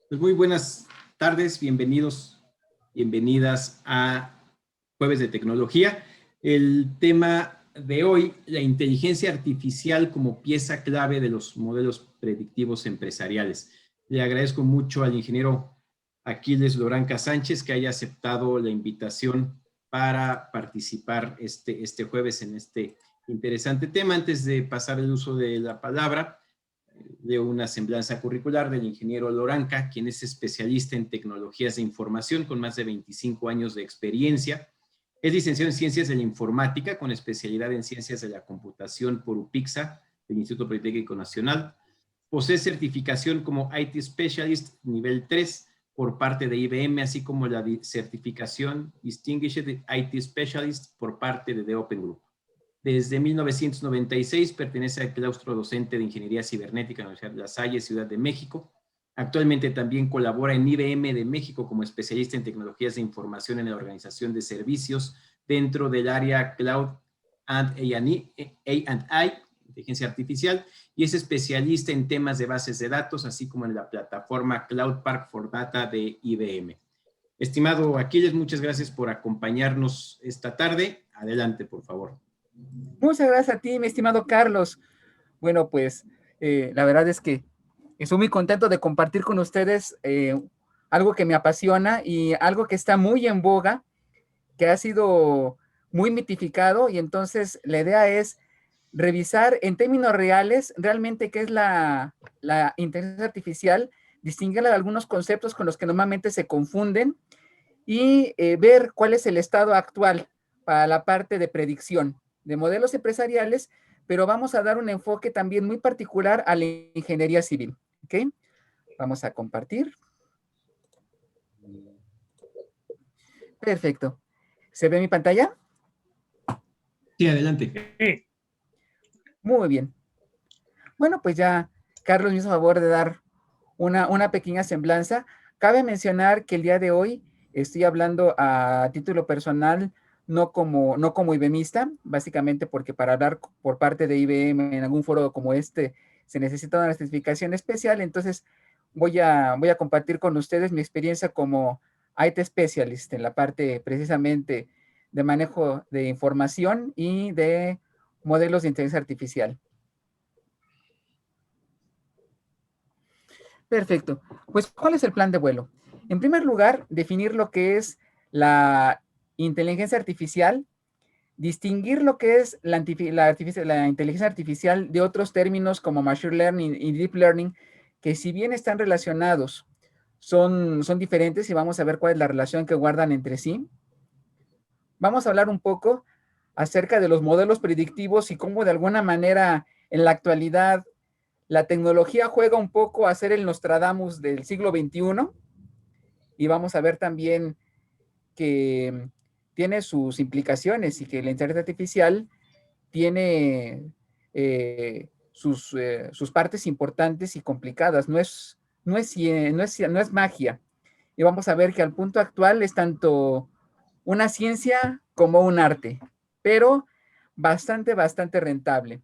Pues muy buenas tardes, bienvenidos, bienvenidas a Jueves de Tecnología. El tema de hoy, la inteligencia artificial como pieza clave de los modelos predictivos empresariales. Le agradezco mucho al ingeniero Aquiles Loranca Sánchez que haya aceptado la invitación para participar este jueves en este interesante tema. Antes de pasar el uso de la palabra, de una semblanza curricular del ingeniero Loranca, quien es especialista en tecnologías de información con más de 25 años de experiencia. Es licenciado en Ciencias de la Informática con especialidad en Ciencias de la Computación por UPIXA, del Instituto Politécnico Nacional. Posee certificación como IT Specialist nivel 3 por parte de IBM, así como la certificación Distinguished IT Specialist por parte de The Open Group. Desde 1996 pertenece al claustro docente de Ingeniería Cibernética en la Universidad de La Salle, Ciudad de México. Actualmente también colabora en IBM de México como especialista en tecnologías de información en la organización de servicios dentro del área Cloud and AI, inteligencia artificial, y es especialista en temas de bases de datos, así como en la plataforma Cloud Park for Data de IBM. Estimado Aquiles, muchas gracias por acompañarnos esta tarde. Adelante, por favor. Muchas gracias a ti, mi estimado Carlos. Bueno, pues la verdad es que estoy muy contento de compartir con ustedes algo que me apasiona y algo que está muy en boga, que ha sido muy mitificado, y entonces la idea es revisar en términos reales realmente qué es la inteligencia artificial, distinguirla de algunos conceptos con los que normalmente se confunden y ver cuál es el estado actual para la parte de predicción de modelos empresariales, pero vamos a dar un enfoque también muy particular a la ingeniería civil. ¿Ok? Vamos a compartir. Perfecto. ¿Se ve mi pantalla? Sí, adelante. Muy bien. Bueno, pues ya Carlos me hizo favor de dar una pequeña semblanza. Cabe mencionar que el día de hoy estoy hablando a título personal, no como IBMista, básicamente porque para hablar por parte de IBM en algún foro como este se necesita una certificación especial. Entonces voy a compartir con ustedes mi experiencia como IT Specialist en la parte precisamente de manejo de información y de modelos de inteligencia artificial. Perfecto. Pues, ¿cuál es el plan de vuelo? En primer lugar, definir lo que es la inteligencia artificial, distinguir lo que es la inteligencia artificial de otros términos como Machine Learning y Deep Learning, que si bien están relacionados, son diferentes, y vamos a ver cuál es la relación que guardan entre sí. Vamos a hablar un poco acerca de los modelos predictivos y cómo de alguna manera en la actualidad la tecnología juega un poco a ser el Nostradamus del siglo XXI, y vamos a ver también que tiene sus implicaciones y que la inteligencia artificial tiene sus partes importantes y complicadas. No es magia. Y vamos a ver que al punto actual es tanto una ciencia como un arte, pero bastante rentable.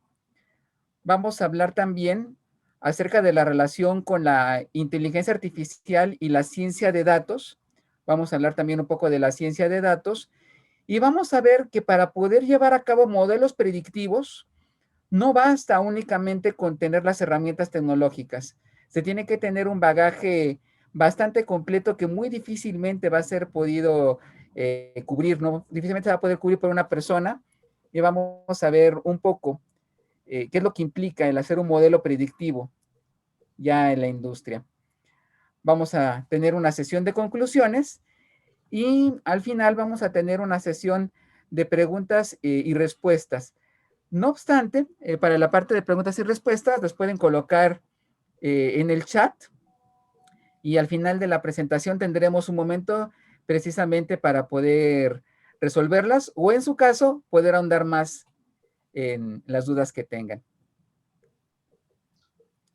Vamos a hablar también acerca de la relación con la inteligencia artificial y la ciencia de datos. Vamos a hablar también un poco de la ciencia de datos, y vamos a ver que para poder llevar a cabo modelos predictivos, no basta únicamente con tener las herramientas tecnológicas. Se tiene que tener un bagaje bastante completo que muy difícilmente va a ser podido cubrir, ¿no? Difícilmente se va a poder cubrir por una persona, y vamos a ver un poco qué es lo que implica el hacer un modelo predictivo ya en la industria. Vamos a tener una sesión de conclusiones y al final vamos a tener una sesión de preguntas y respuestas. No obstante, para la parte de preguntas y respuestas, las pueden colocar en el chat, y al final de la presentación tendremos un momento precisamente para poder resolverlas, o en su caso, poder ahondar más en las dudas que tengan.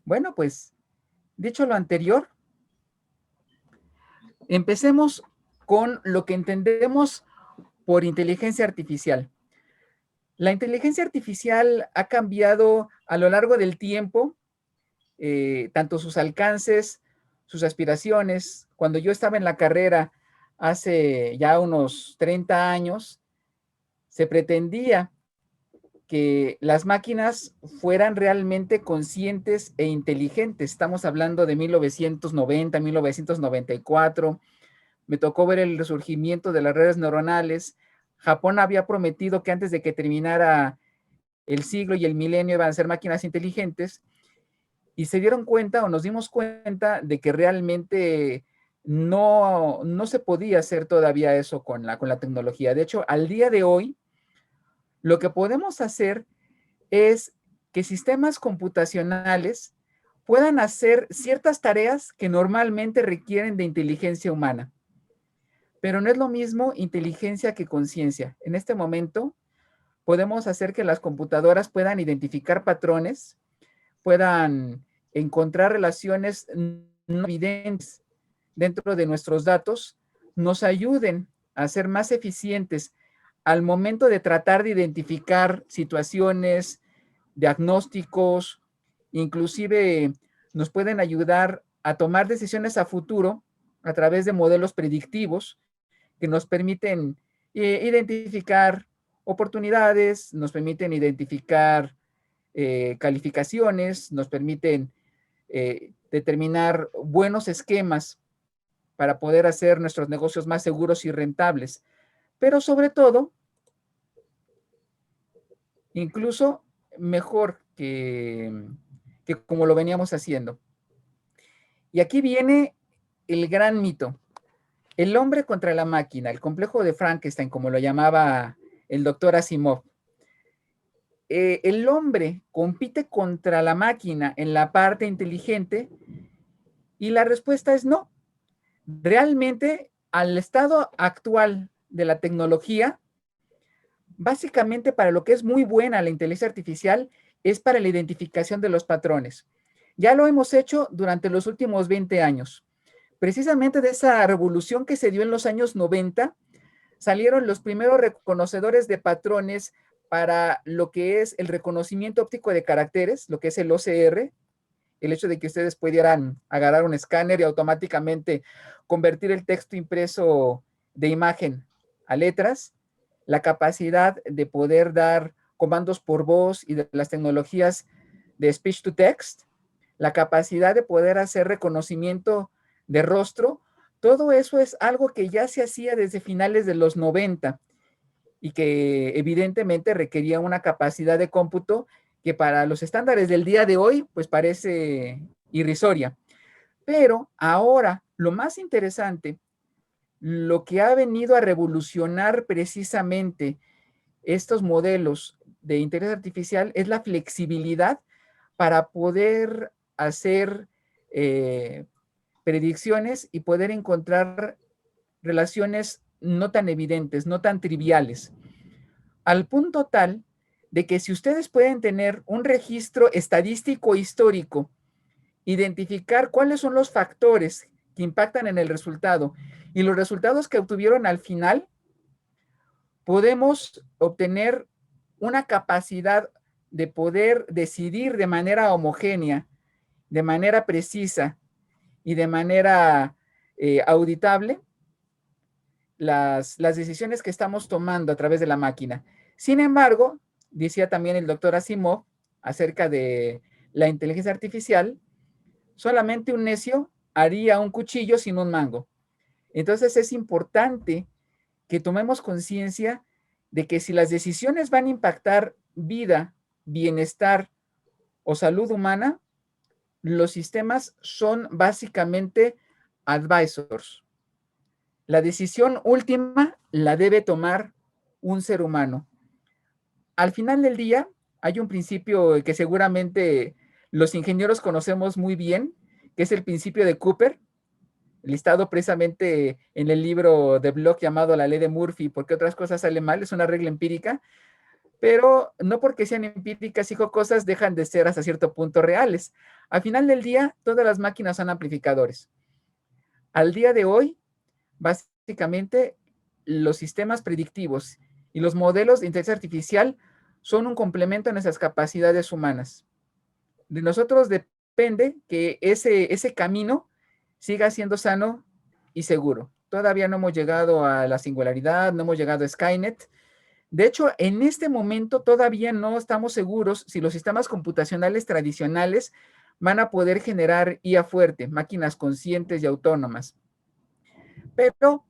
Bueno, pues dicho lo anterior, empecemos con lo que entendemos por inteligencia artificial. La inteligencia artificial ha cambiado a lo largo del tiempo, tanto sus alcances sus aspiraciones. Cuando yo estaba en la carrera hace ya unos 30 años, se pretendía que las máquinas fueran realmente conscientes e inteligentes. Estamos hablando de 1990, 1994. Me tocó ver el resurgimiento de las redes neuronales. Japón había prometido que antes de que terminara el siglo y el milenio iban a ser máquinas inteligentes, y se dieron cuenta o nos dimos cuenta de que realmente no se podía hacer todavía eso con la tecnología. De hecho, al día de hoy, lo que podemos hacer es que sistemas computacionales puedan hacer ciertas tareas que normalmente requieren de inteligencia humana. Pero no es lo mismo inteligencia que conciencia. En este momento podemos hacer que las computadoras puedan identificar patrones, puedan encontrar relaciones no evidentes dentro de nuestros datos, nos ayuden a ser más eficientes al momento de tratar de identificar situaciones, diagnósticos, inclusive nos pueden ayudar a tomar decisiones a futuro a través de modelos predictivos que nos permiten identificar oportunidades, nos permiten identificar calificaciones, nos permiten determinar buenos esquemas para poder hacer nuestros negocios más seguros y rentables. Pero sobre todo, incluso mejor que como lo veníamos haciendo. Y aquí viene el gran mito. El hombre contra la máquina, el complejo de Frankenstein, como lo llamaba el doctor Asimov. El hombre compite contra la máquina en la parte inteligente y la respuesta es no. Realmente, al estado actual de la tecnología, básicamente para lo que es muy buena la inteligencia artificial es para la identificación de los patrones. Ya lo hemos hecho durante los últimos 20 años. Precisamente de esa revolución que se dio en los años 90, salieron los primeros reconocedores de patrones para lo que es el reconocimiento óptico de caracteres, lo que es el OCR, el hecho de que ustedes pudieran agarrar un escáner y automáticamente convertir el texto impreso de imagen a letras, la capacidad de poder dar comandos por voz y de las tecnologías de speech to text, la capacidad de poder hacer reconocimiento de rostro, todo eso es algo que ya se hacía desde finales de los 90 y que evidentemente requería una capacidad de cómputo que para los estándares del día de hoy pues parece irrisoria. Pero ahora lo más interesante, lo que ha venido a revolucionar precisamente estos modelos de inteligencia artificial es la flexibilidad para poder hacer predicciones y poder encontrar relaciones no tan evidentes, no tan triviales, al punto tal de que si ustedes pueden tener un registro estadístico histórico, identificar cuáles son los factores que impactan en el resultado y los resultados que obtuvieron al final, podemos obtener una capacidad de poder decidir de manera homogénea, de manera precisa y de manera auditable las decisiones que estamos tomando a través de la máquina. Sin embargo, decía también el doctor Asimov acerca de la inteligencia artificial, solamente un necio haría un cuchillo sin un mango. Entonces es importante que tomemos conciencia de que si las decisiones van a impactar vida, bienestar o salud humana, los sistemas son básicamente advisors. La decisión última la debe tomar un ser humano. Al final del día, hay un principio que seguramente los ingenieros conocemos muy bien, que es el principio de Cooper, listado precisamente en el libro de Bloch llamado La Ley de Murphy, porque otras cosas salen mal, es una regla empírica, pero no porque sean empíricas y cosas dejan de ser hasta cierto punto reales. Al final del día, todas las máquinas son amplificadores. Al día de hoy, básicamente, los sistemas predictivos y los modelos de inteligencia artificial son un complemento a nuestras capacidades humanas. De nosotros depende que ese camino siga siendo sano y seguro. Todavía no hemos llegado a la singularidad, no hemos llegado a Skynet. De hecho, en este momento todavía no estamos seguros si los sistemas computacionales tradicionales van a poder generar IA fuerte, máquinas conscientes y autónomas. Pero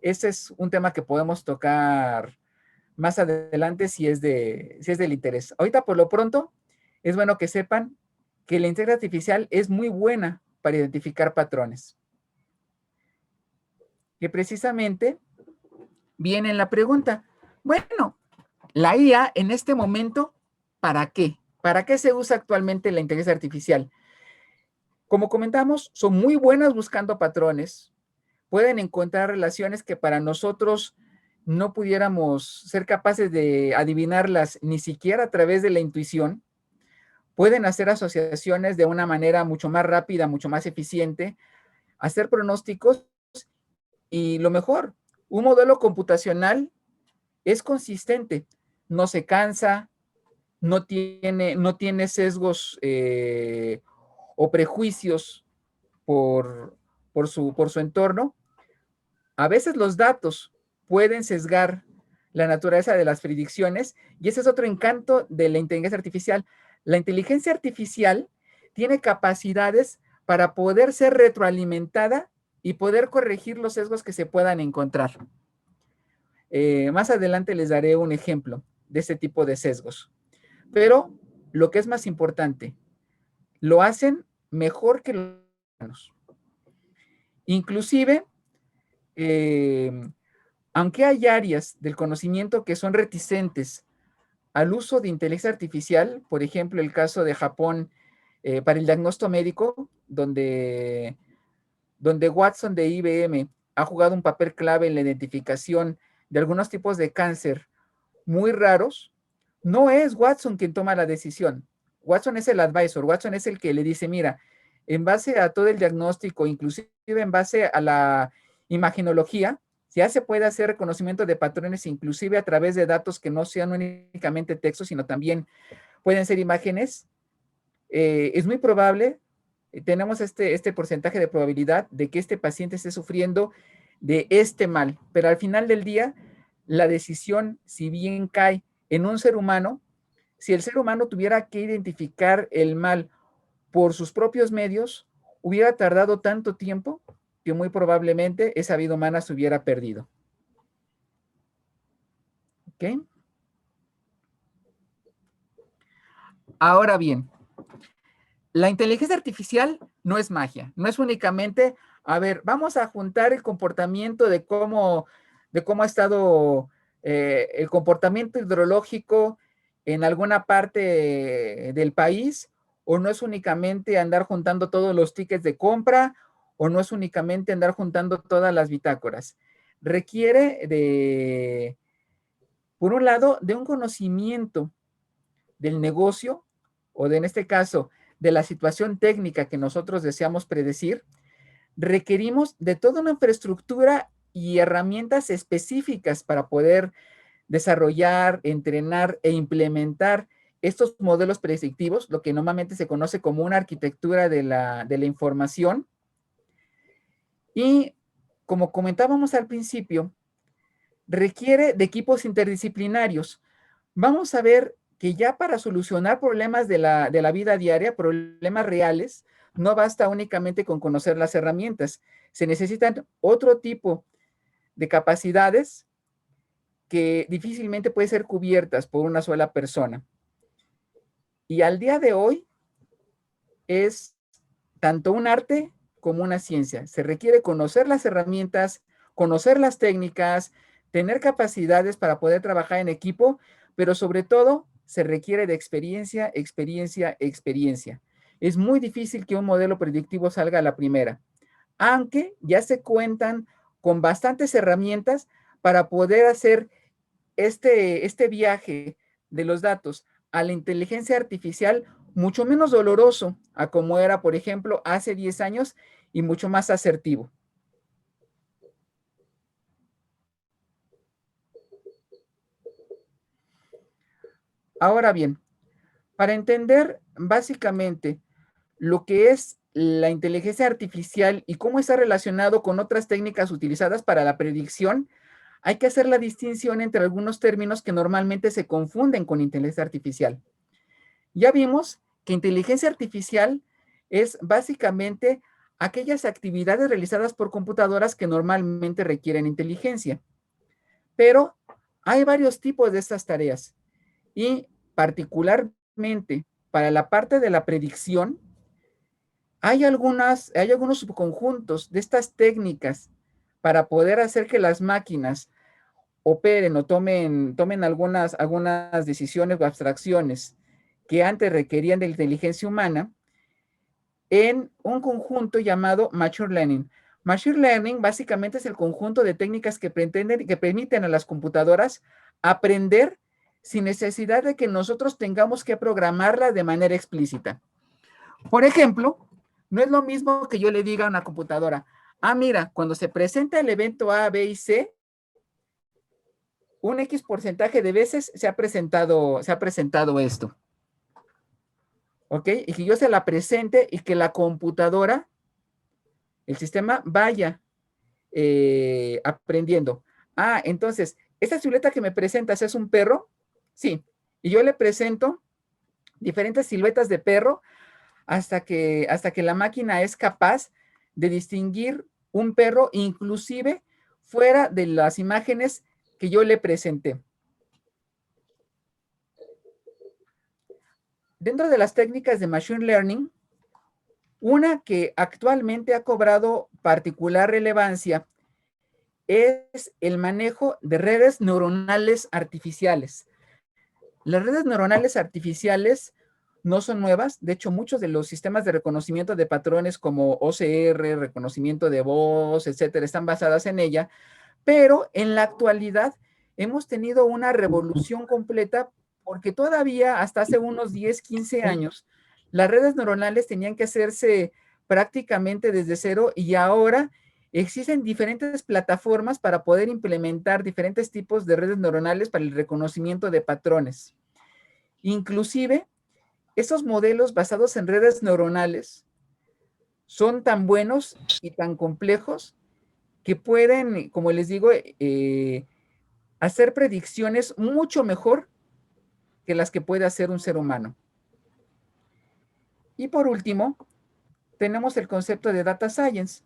ese es un tema que podemos tocar más adelante si es del interés. Ahorita, por lo pronto, es bueno que sepan que la inteligencia artificial es muy buena para identificar patrones. Que precisamente viene en la pregunta, bueno, la IA en este momento, ¿para qué? ¿Para qué se usa actualmente la inteligencia artificial? Como comentamos, son muy buenas buscando patrones, pueden encontrar relaciones que para nosotros no pudiéramos ser capaces de adivinarlas ni siquiera a través de la intuición. Pueden hacer asociaciones de una manera mucho más rápida, mucho más eficiente, hacer pronósticos y lo mejor, un modelo computacional es consistente, no se cansa, no tiene sesgos o prejuicios por, por su entorno. A veces los datos pueden sesgar la naturaleza de las predicciones y ese es otro encanto de la inteligencia artificial. La inteligencia artificial tiene capacidades para poder ser retroalimentada y poder corregir los sesgos que se puedan encontrar. Más adelante les daré un ejemplo de este tipo de sesgos. Pero lo que es más importante, lo hacen mejor que los humanos. Inclusive, eh, aunque hay áreas del conocimiento que son reticentes al uso de inteligencia artificial, por ejemplo, el caso de Japón para el diagnóstico médico, donde Watson de IBM ha jugado un papel clave en la identificación de algunos tipos de cáncer muy raros, no es Watson quien toma la decisión. Watson es el advisor, Watson es el que le dice, mira, en base a todo el diagnóstico, inclusive en base a la imagenología, ya se puede hacer reconocimiento de patrones, inclusive a través de datos que no sean únicamente textos, sino también pueden ser imágenes. Es muy probable, tenemos este porcentaje de probabilidad de que este paciente esté sufriendo de este mal, pero al final del día, la decisión, si bien cae en un ser humano, si el ser humano tuviera que identificar el mal por sus propios medios, hubiera tardado tanto tiempo que muy probablemente esa vida humana se hubiera perdido. ¿Ok? Ahora bien, la inteligencia artificial no es magia, no es únicamente, a ver, vamos a juntar el comportamiento de cómo ha estado el comportamiento hidrológico en alguna parte del país, o no es únicamente andar juntando todos los tickets de compra, o no es únicamente andar juntando todas las bitácoras. Requiere de, por un lado, de un conocimiento del negocio, o de, en este caso, de la situación técnica que nosotros deseamos predecir, requerimos de toda una infraestructura y herramientas específicas para poder desarrollar, entrenar e implementar estos modelos predictivos, lo que normalmente se conoce como una arquitectura de la información. Y como comentábamos al principio, requiere de equipos interdisciplinarios. Vamos a ver que ya para solucionar problemas de la vida diaria, problemas reales, no basta únicamente con conocer las herramientas. Se necesitan otro tipo de capacidades que difícilmente pueden ser cubiertas por una sola persona. Y al día de hoy es tanto un arte como una ciencia. Se requiere conocer las herramientas, conocer las técnicas, tener capacidades para poder trabajar en equipo, pero sobre todo se requiere de experiencia, experiencia, experiencia. Es muy difícil que un modelo predictivo salga a la primera, aunque ya se cuentan con bastantes herramientas para poder hacer este viaje de los datos a la inteligencia artificial mucho menos doloroso a como era, por ejemplo, hace 10 años y mucho más asertivo. Ahora bien, para entender básicamente lo que es la inteligencia artificial y cómo está relacionado con otras técnicas utilizadas para la predicción, hay que hacer la distinción entre algunos términos que normalmente se confunden con inteligencia artificial. Ya vimos que inteligencia artificial es básicamente aquellas actividades realizadas por computadoras que normalmente requieren inteligencia. Pero hay varios tipos de estas tareas y particularmente para la parte de la predicción, hay algunos subconjuntos de estas técnicas para poder hacer que las máquinas operen o tomen algunas decisiones o abstracciones que antes requerían de inteligencia humana en un conjunto llamado Machine Learning. Machine Learning básicamente es el conjunto de técnicas que permiten a las computadoras aprender sin necesidad de que nosotros tengamos que programarla de manera explícita. Por ejemplo, no es lo mismo que yo le diga a una computadora, mira, cuando se presenta el evento A, B y C, un X porcentaje de veces se ha presentado esto. ¿Ok? Y que yo se la presente y que la computadora, el sistema, vaya aprendiendo. Entonces, ¿esta silueta que me presentas es un perro? Sí. Y yo le presento diferentes siluetas de perro hasta que la máquina es capaz de distinguir un perro, inclusive fuera de las imágenes que yo le presenté. Dentro de las técnicas de Machine Learning, una que actualmente ha cobrado particular relevancia es el manejo de redes neuronales artificiales. Las redes neuronales artificiales no son nuevas. De hecho, muchos de los sistemas de reconocimiento de patrones como OCR, reconocimiento de voz, etcétera, están basadas en ella. Pero en la actualidad hemos tenido una revolución completa porque todavía hasta hace unos 10, 15 años, las redes neuronales tenían que hacerse prácticamente desde cero y ahora existen diferentes plataformas para poder implementar diferentes tipos de redes neuronales para el reconocimiento de patrones. Inclusive, estos modelos basados en redes neuronales son tan buenos y tan complejos que pueden, como les digo, hacer predicciones mucho mejor que las que puede hacer un ser humano. Y por último, tenemos el concepto de Data Science.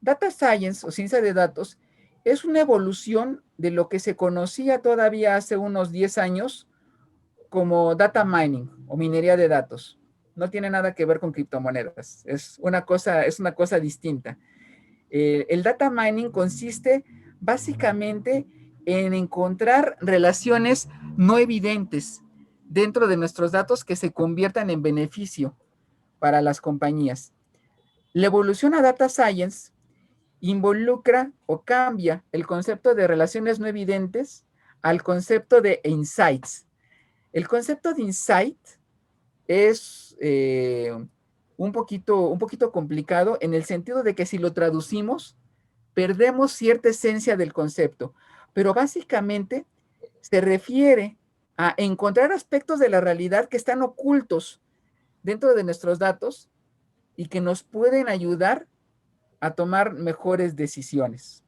Data Science o ciencia de datos es una evolución de lo que se conocía todavía hace unos 10 años como data mining o minería de datos. No tiene nada que ver con criptomonedas, es una cosa distinta. El data mining consiste básicamente en encontrar relaciones no evidentes dentro de nuestros datos que se conviertan en beneficio para las compañías. La evolución a Data Science involucra o cambia el concepto de relaciones no evidentes al concepto de insights. El concepto de insight es un poquito complicado en el sentido de que si lo traducimos, perdemos cierta esencia del concepto, pero básicamente se refiere a encontrar aspectos de la realidad que están ocultos dentro de nuestros datos y que nos pueden ayudar a tomar mejores decisiones.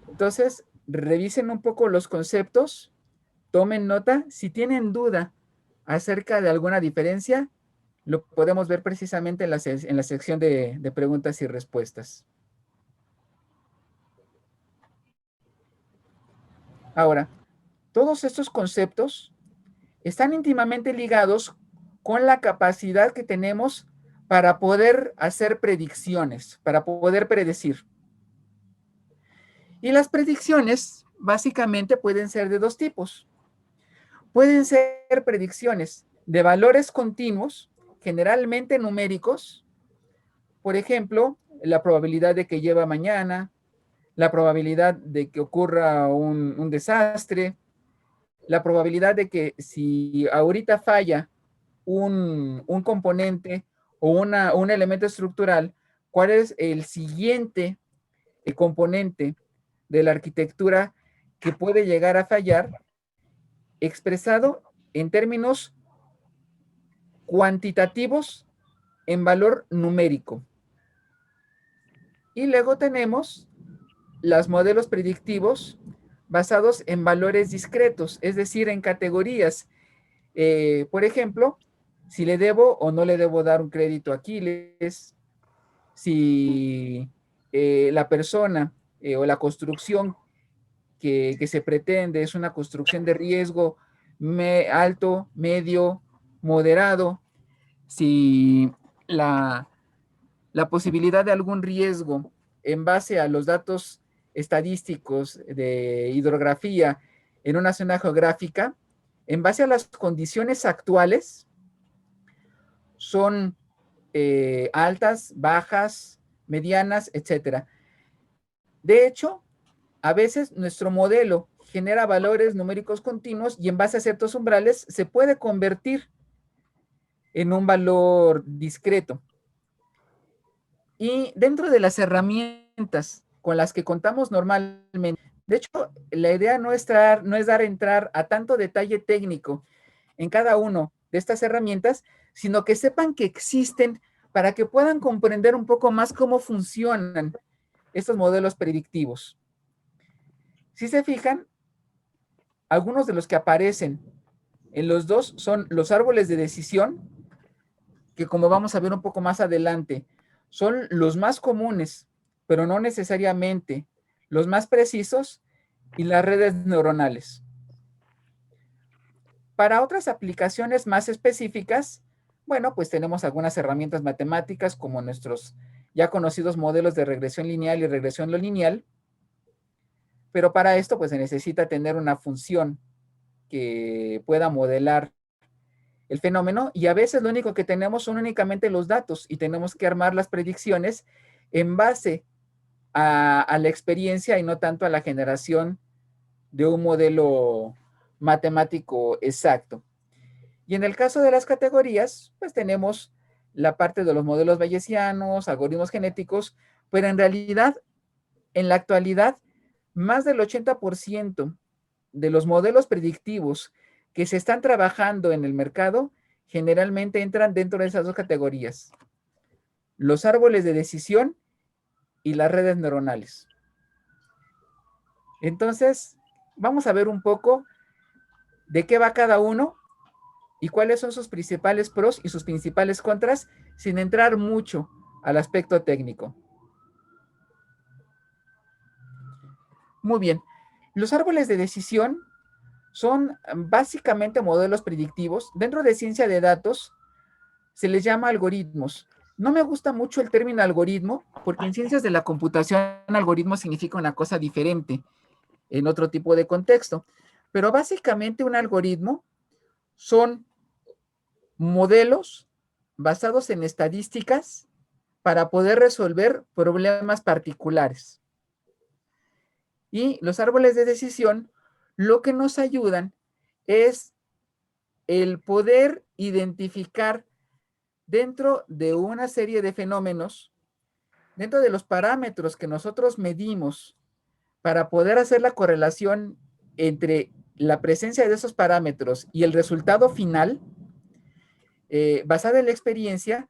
Entonces, revisen un poco los conceptos, tomen nota. Si tienen duda acerca de alguna diferencia, lo podemos ver precisamente en la sección de preguntas y respuestas. Ahora, todos estos conceptos están íntimamente ligados con la capacidad que tenemos para poder hacer predicciones, para poder predecir. Y las predicciones básicamente pueden ser de dos tipos. Pueden ser predicciones de valores continuos, generalmente numéricos, por ejemplo, la probabilidad de que llueva mañana, la probabilidad de que ocurra un desastre, la probabilidad de que si ahorita falla un componente o un elemento estructural, ¿cuál es el siguiente componente de la arquitectura que puede llegar a fallar, expresado en términos cuantitativos en valor numérico. Y luego tenemos los modelos predictivos basados en valores discretos, es decir, en categorías. Por ejemplo, si le debo o no le debo dar un crédito a Aquiles, si la persona o la construcción que se pretende es una construcción de riesgo alto, medio, moderado, si la posibilidad de algún riesgo en base a los datos estadísticos de hidrografía en una zona geográfica, en base a las condiciones actuales, son altas, bajas, medianas, etcétera. De hecho, a veces nuestro modelo genera valores numéricos continuos y en base a ciertos umbrales se puede convertir en un valor discreto. Y dentro de las herramientas con las que contamos normalmente, de hecho, la idea no es dar entrar a tanto detalle técnico en cada uno de estas herramientas, sino que sepan que existen para que puedan comprender un poco más cómo funcionan estos modelos predictivos. Si se fijan, algunos de los que aparecen en los dos son los árboles de decisión, que como vamos a ver un poco más adelante, son los más comunes, pero no necesariamente los más precisos, y las redes neuronales. Para otras aplicaciones más específicas, bueno, pues tenemos algunas herramientas matemáticas como nuestros ya conocidos modelos de regresión lineal y regresión no lineal, pero para esto pues se necesita tener una función que pueda modelar el fenómeno, y a veces lo único que tenemos son únicamente los datos y tenemos que armar las predicciones en base a la experiencia y no tanto a la generación de un modelo matemático exacto. Y en el caso de las categorías, pues tenemos la parte de los modelos bayesianos, algoritmos genéticos, pero en realidad, en la actualidad, más del 80% de los modelos predictivos que se están trabajando en el mercado generalmente entran dentro de esas dos categorías: los árboles de decisión y las redes neuronales. Entonces, vamos a ver un poco de qué va cada uno y cuáles son sus principales pros y sus principales contras, sin entrar mucho al aspecto técnico. Muy bien, los árboles de decisión son básicamente modelos predictivos. Dentro de ciencia de datos se les llama algoritmos. No me gusta mucho el término algoritmo, porque en ciencias de la computación algoritmo significa una cosa diferente en otro tipo de contexto. Pero básicamente un algoritmo son modelos basados en estadísticas para poder resolver problemas particulares. Y los árboles de decisión lo que nos ayudan es el poder identificar dentro de una serie de fenómenos, dentro de los parámetros que nosotros medimos para poder hacer la correlación entre la presencia de esos parámetros y el resultado final, basada en la experiencia,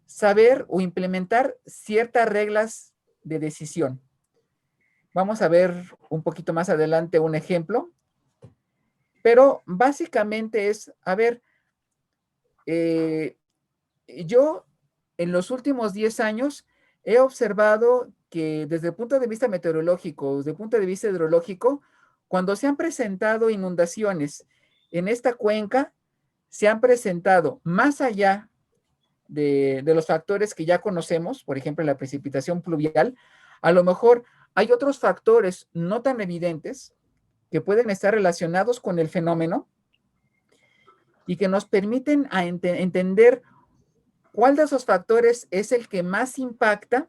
saber o implementar ciertas reglas de decisión. Vamos a ver un poquito más adelante un ejemplo, pero básicamente es, a ver, yo en los últimos 10 años he observado que desde el punto de vista meteorológico, desde el punto de vista hidrológico, cuando se han presentado inundaciones en esta cuenca, se han presentado más allá de los factores que ya conocemos, por ejemplo, la precipitación pluvial. A lo mejor hay otros factores no tan evidentes que pueden estar relacionados con el fenómeno y que nos permiten entender cuál de esos factores es el que más impacta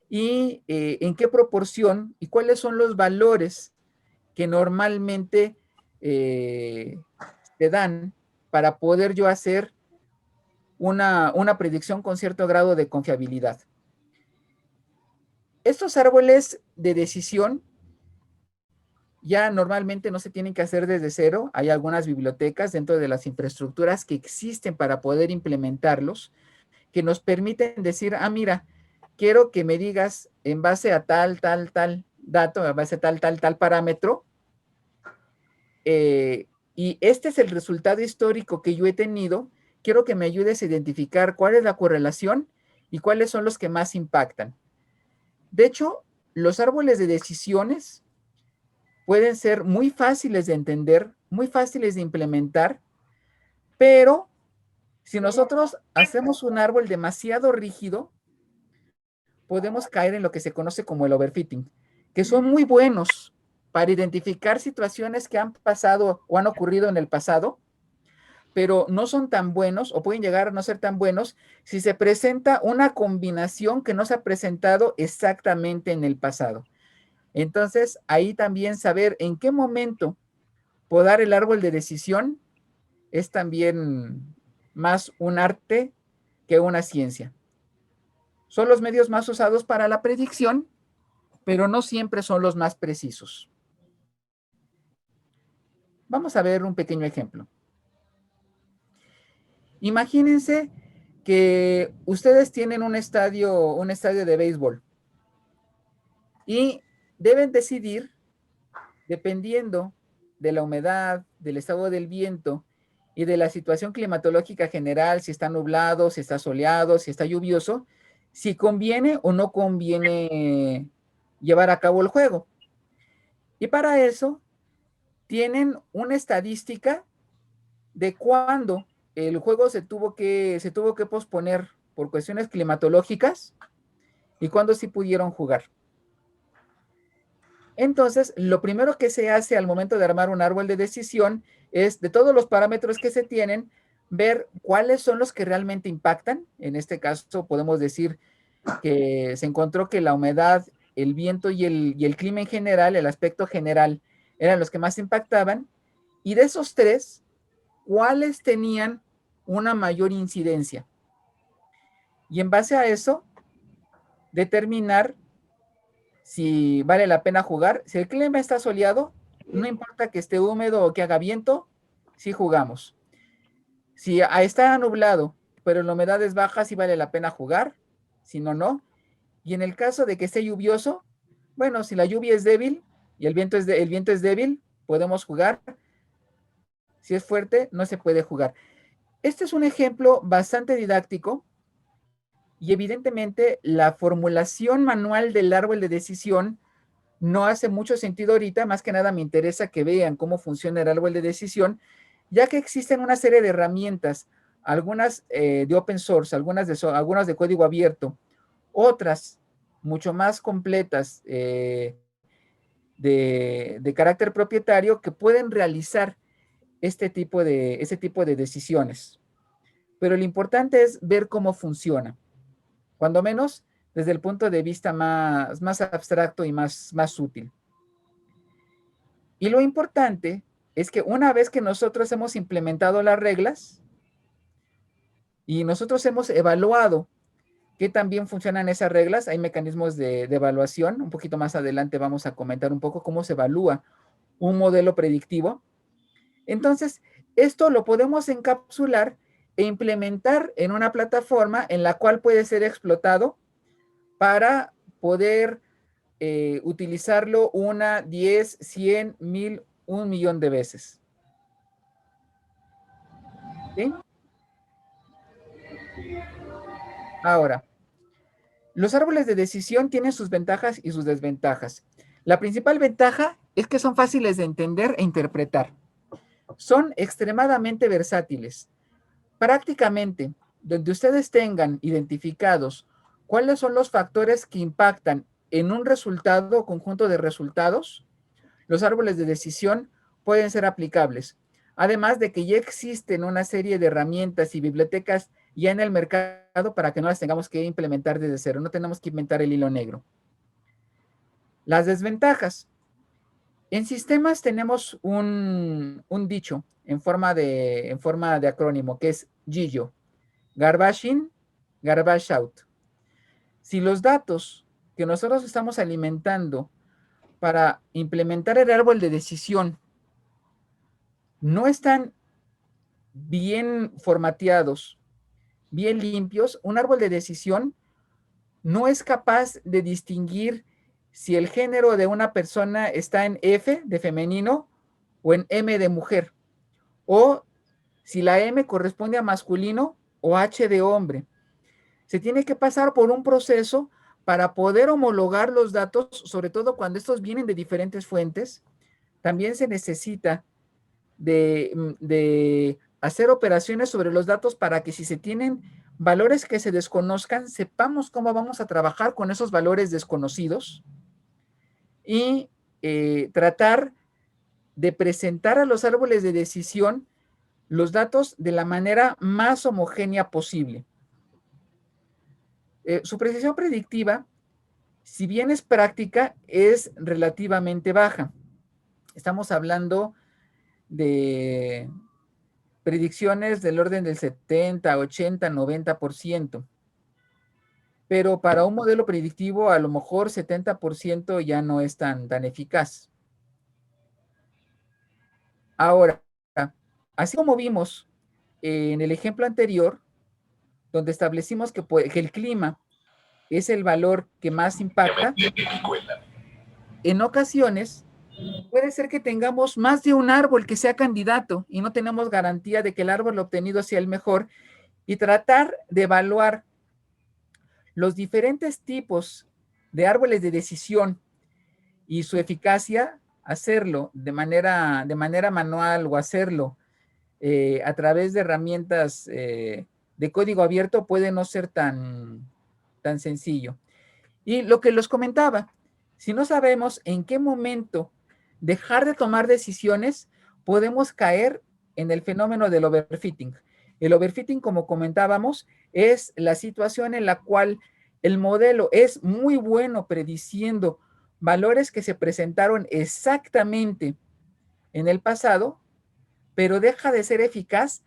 y en qué proporción y cuáles son los valores que normalmente se dan para poder yo hacer una predicción con cierto grado de confiabilidad. Estos árboles de decisión ya normalmente no se tienen que hacer desde cero. Hay algunas bibliotecas dentro de las infraestructuras que existen para poder implementarlos, que nos permiten decir, ah, mira, quiero que me digas en base a tal dato, en base a tal parámetro, y este es el resultado histórico que yo he tenido, quiero que me ayudes a identificar cuál es la correlación y cuáles son los que más impactan. De hecho, los árboles de decisiones pueden ser muy fáciles de entender, muy fáciles de implementar, pero si nosotros hacemos un árbol demasiado rígido, podemos caer en lo que se conoce como el overfitting, que son muy buenos para identificar situaciones que han pasado o han ocurrido en el pasado, pero no son tan buenos o pueden llegar a no ser tan buenos si se presenta una combinación que no se ha presentado exactamente en el pasado. Entonces, ahí también saber en qué momento podar el árbol de decisión es también más un arte que una ciencia. Son los medios más usados para la predicción, pero no siempre son los más precisos. Vamos a ver un pequeño ejemplo. Imagínense que ustedes tienen un estadio de béisbol y deben decidir, dependiendo de la humedad, del estado del viento y de la situación climatológica general, si está nublado, si está soleado, si está lluvioso, si conviene o no conviene llevar a cabo el juego. Y para eso tienen una estadística de cuándo el juego se tuvo que posponer por cuestiones climatológicas y cuándo sí pudieron jugar. Entonces, lo primero que se hace al momento de armar un árbol de decisión es, de todos los parámetros que se tienen, ver cuáles son los que realmente impactan. En este caso, podemos decir que se encontró que la humedad, el viento y el clima en general, el aspecto general, eran los que más impactaban. Y de esos tres, ¿cuáles tenían una mayor incidencia? Y en base a eso, determinar si vale la pena jugar. Si el clima está soleado, no importa que esté húmedo o que haga viento, sí jugamos. Si está nublado, pero la humedad es baja, sí vale la pena jugar, si no, no. Y en el caso de que esté lluvioso, bueno, si la lluvia es débil y el viento es débil, podemos jugar. Si es fuerte, no se puede jugar. Este es un ejemplo bastante didáctico y evidentemente la formulación manual del árbol de decisión no hace mucho sentido ahorita. Más que nada me interesa que vean cómo funciona el árbol de decisión, ya que existen una serie de herramientas, algunas de open source, algunas de código abierto, otras mucho más completas de carácter propietario que pueden realizar este tipo de decisiones. Pero lo importante es ver cómo funciona, cuando menos desde el punto de vista más abstracto y más útil. Y lo importante es que una vez que nosotros hemos implementado las reglas y nosotros hemos evaluado qué tan bien funcionan esas reglas, hay mecanismos de evaluación. Un poquito más adelante vamos a comentar un poco cómo se evalúa un modelo predictivo. Entonces, esto lo podemos encapsular e implementar en una plataforma en la cual puede ser explotado para poder utilizarlo 1, 10, 100, 1000, 1 millón de veces. ¿Sí? Ahora, los árboles de decisión tienen sus ventajas y sus desventajas. La principal ventaja es que son fáciles de entender e interpretar. Son extremadamente versátiles. Prácticamente, donde ustedes tengan identificados cuáles son los factores que impactan en un resultado o conjunto de resultados, los árboles de decisión pueden ser aplicables. Además de que ya existen una serie de herramientas y bibliotecas ya en el mercado para que no las tengamos que implementar desde cero, no tenemos que inventar el hilo negro. Las desventajas. En sistemas tenemos un dicho en forma de acrónimo que es GIGO, Garbage in, Garbage out. Si los datos que nosotros estamos alimentando para implementar el árbol de decisión no están bien formateados, bien limpios, un árbol de decisión no es capaz de distinguir si el género de una persona está en F de femenino o en M de mujer, o si la M corresponde a masculino o H de hombre. Se tiene que pasar por un proceso para poder homologar los datos, sobre todo cuando estos vienen de diferentes fuentes. También se necesita de hacer operaciones sobre los datos para que si se tienen valores que se desconozcan, sepamos cómo vamos a trabajar con esos valores desconocidos y tratar de presentar a los árboles de decisión los datos de la manera más homogénea posible. Su precisión predictiva, si bien es práctica, es relativamente baja. Estamos hablando de predicciones del orden del 70, 80, 90%. Pero para un modelo predictivo, a lo mejor 70% ya no es tan eficaz. Ahora, así como vimos en el ejemplo anterior, donde establecimos que el clima es el valor que más impacta, en ocasiones puede ser que tengamos más de un árbol que sea candidato y no tenemos garantía de que el árbol obtenido sea el mejor, y tratar de evaluar los diferentes tipos de árboles de decisión y su eficacia, hacerlo de manera manual o hacerlo a través de herramientas de código abierto puede no ser tan sencillo. Y lo que les comentaba, si no sabemos en qué momento dejar de tomar decisiones, podemos caer en el fenómeno del overfitting. El overfitting, como comentábamos, es la situación en la cual el modelo es muy bueno prediciendo valores que se presentaron exactamente en el pasado, pero deja de ser eficaz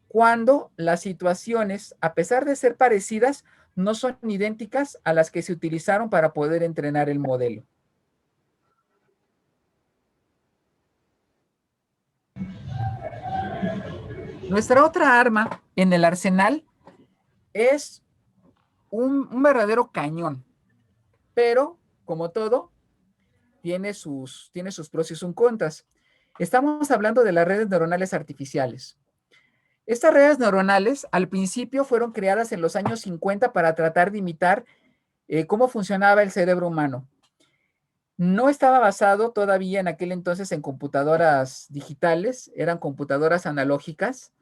cuando las situaciones, a pesar de ser parecidas, no son idénticas a las que se utilizaron para poder entrenar el modelo. Nuestra otra arma en el arsenal es un verdadero cañón, pero como todo, tiene sus pros y sus contras. Estamos hablando de las redes neuronales artificiales. Estas redes neuronales al principio fueron creadas en los años 50 para tratar de imitar cómo funcionaba el cerebro humano. No estaba basado todavía en aquel entonces en computadoras digitales, eran computadoras analógicas.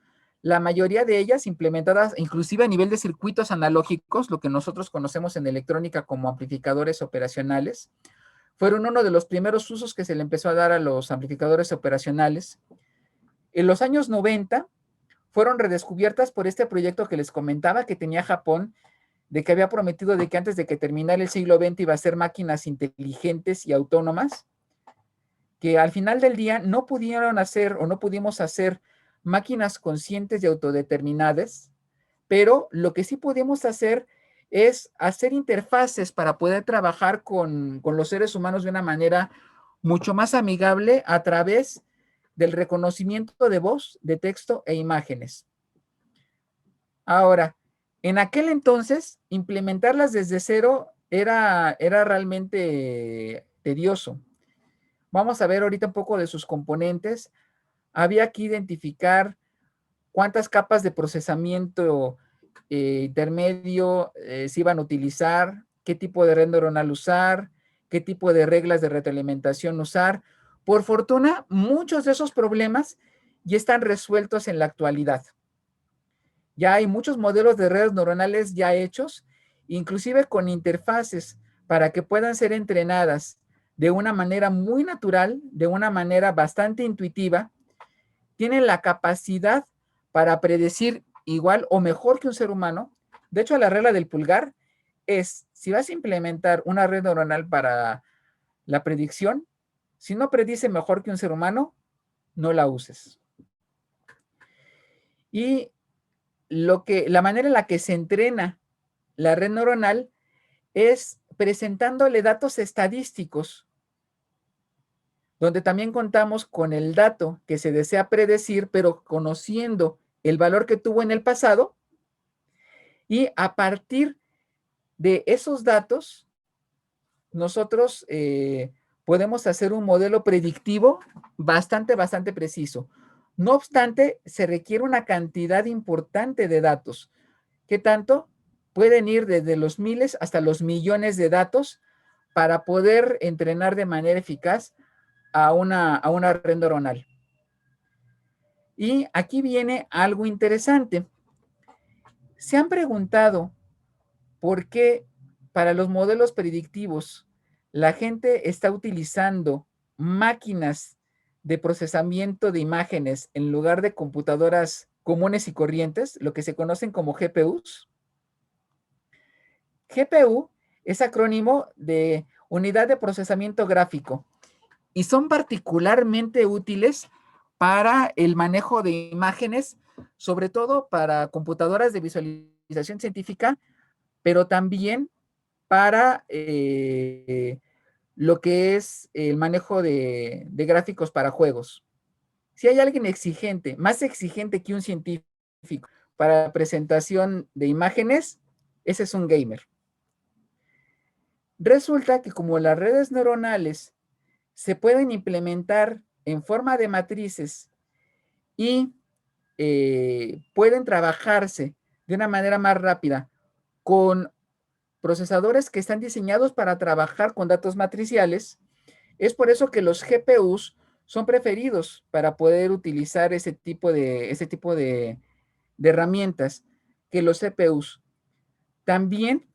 La mayoría de ellas implementadas inclusive a nivel de circuitos analógicos, lo que nosotros conocemos en electrónica como amplificadores operacionales, fueron uno de los primeros usos que se le empezó a dar a los amplificadores operacionales. En los años 90 fueron redescubiertas por este proyecto que les comentaba que tenía Japón, de que había prometido de que antes de que terminara el siglo XX iba a ser máquinas inteligentes y autónomas, que al final del día no pudieron hacer o no pudimos hacer máquinas conscientes y autodeterminadas, pero lo que sí pudimos hacer es hacer interfaces para poder trabajar con los seres humanos de una manera mucho más amigable a través del reconocimiento de voz, de texto e imágenes. Ahora, en aquel entonces, implementarlas desde cero era realmente tedioso. Vamos a ver ahorita un poco de sus componentes. Había que identificar cuántas capas de procesamiento intermedio se iban a utilizar, qué tipo de red neuronal usar, qué tipo de reglas de retroalimentación usar. Por fortuna, muchos de esos problemas ya están resueltos en la actualidad. Ya hay muchos modelos de redes neuronales ya hechos, inclusive con interfaces para que puedan ser entrenadas de una manera muy natural, de una manera bastante intuitiva. Tienen la capacidad para predecir igual o mejor que un ser humano. De hecho, la regla del pulgar es, si vas a implementar una red neuronal para la predicción, si no predice mejor que un ser humano, no la uses. Y la manera en la que se entrena la red neuronal es presentándole datos estadísticos donde también contamos con el dato que se desea predecir, pero conociendo el valor que tuvo en el pasado, y a partir de esos datos, nosotros podemos hacer un modelo predictivo bastante preciso. No obstante, se requiere una cantidad importante de datos. ¿Qué tanto? Pueden ir desde los miles hasta los millones de datos para poder entrenar de manera eficaz a una red neuronal. Y aquí viene algo interesante. ¿Se han preguntado por qué para los modelos predictivos la gente está utilizando máquinas de procesamiento de imágenes en lugar de computadoras comunes y corrientes, lo que se conocen como GPUs? GPU es acrónimo de Unidad de Procesamiento Gráfico y son particularmente útiles para el manejo de imágenes, sobre todo para computadoras de visualización científica, pero también para lo que es el manejo de gráficos para juegos. Si hay alguien exigente, más exigente que un científico para la presentación de imágenes, ese es un gamer. Resulta que como las redes neuronales se pueden implementar en forma de matrices y pueden trabajarse de una manera más rápida con procesadores que están diseñados para trabajar con datos matriciales, es por eso que los GPUs son preferidos para poder utilizar ese tipo de herramientas que los CPUs. También,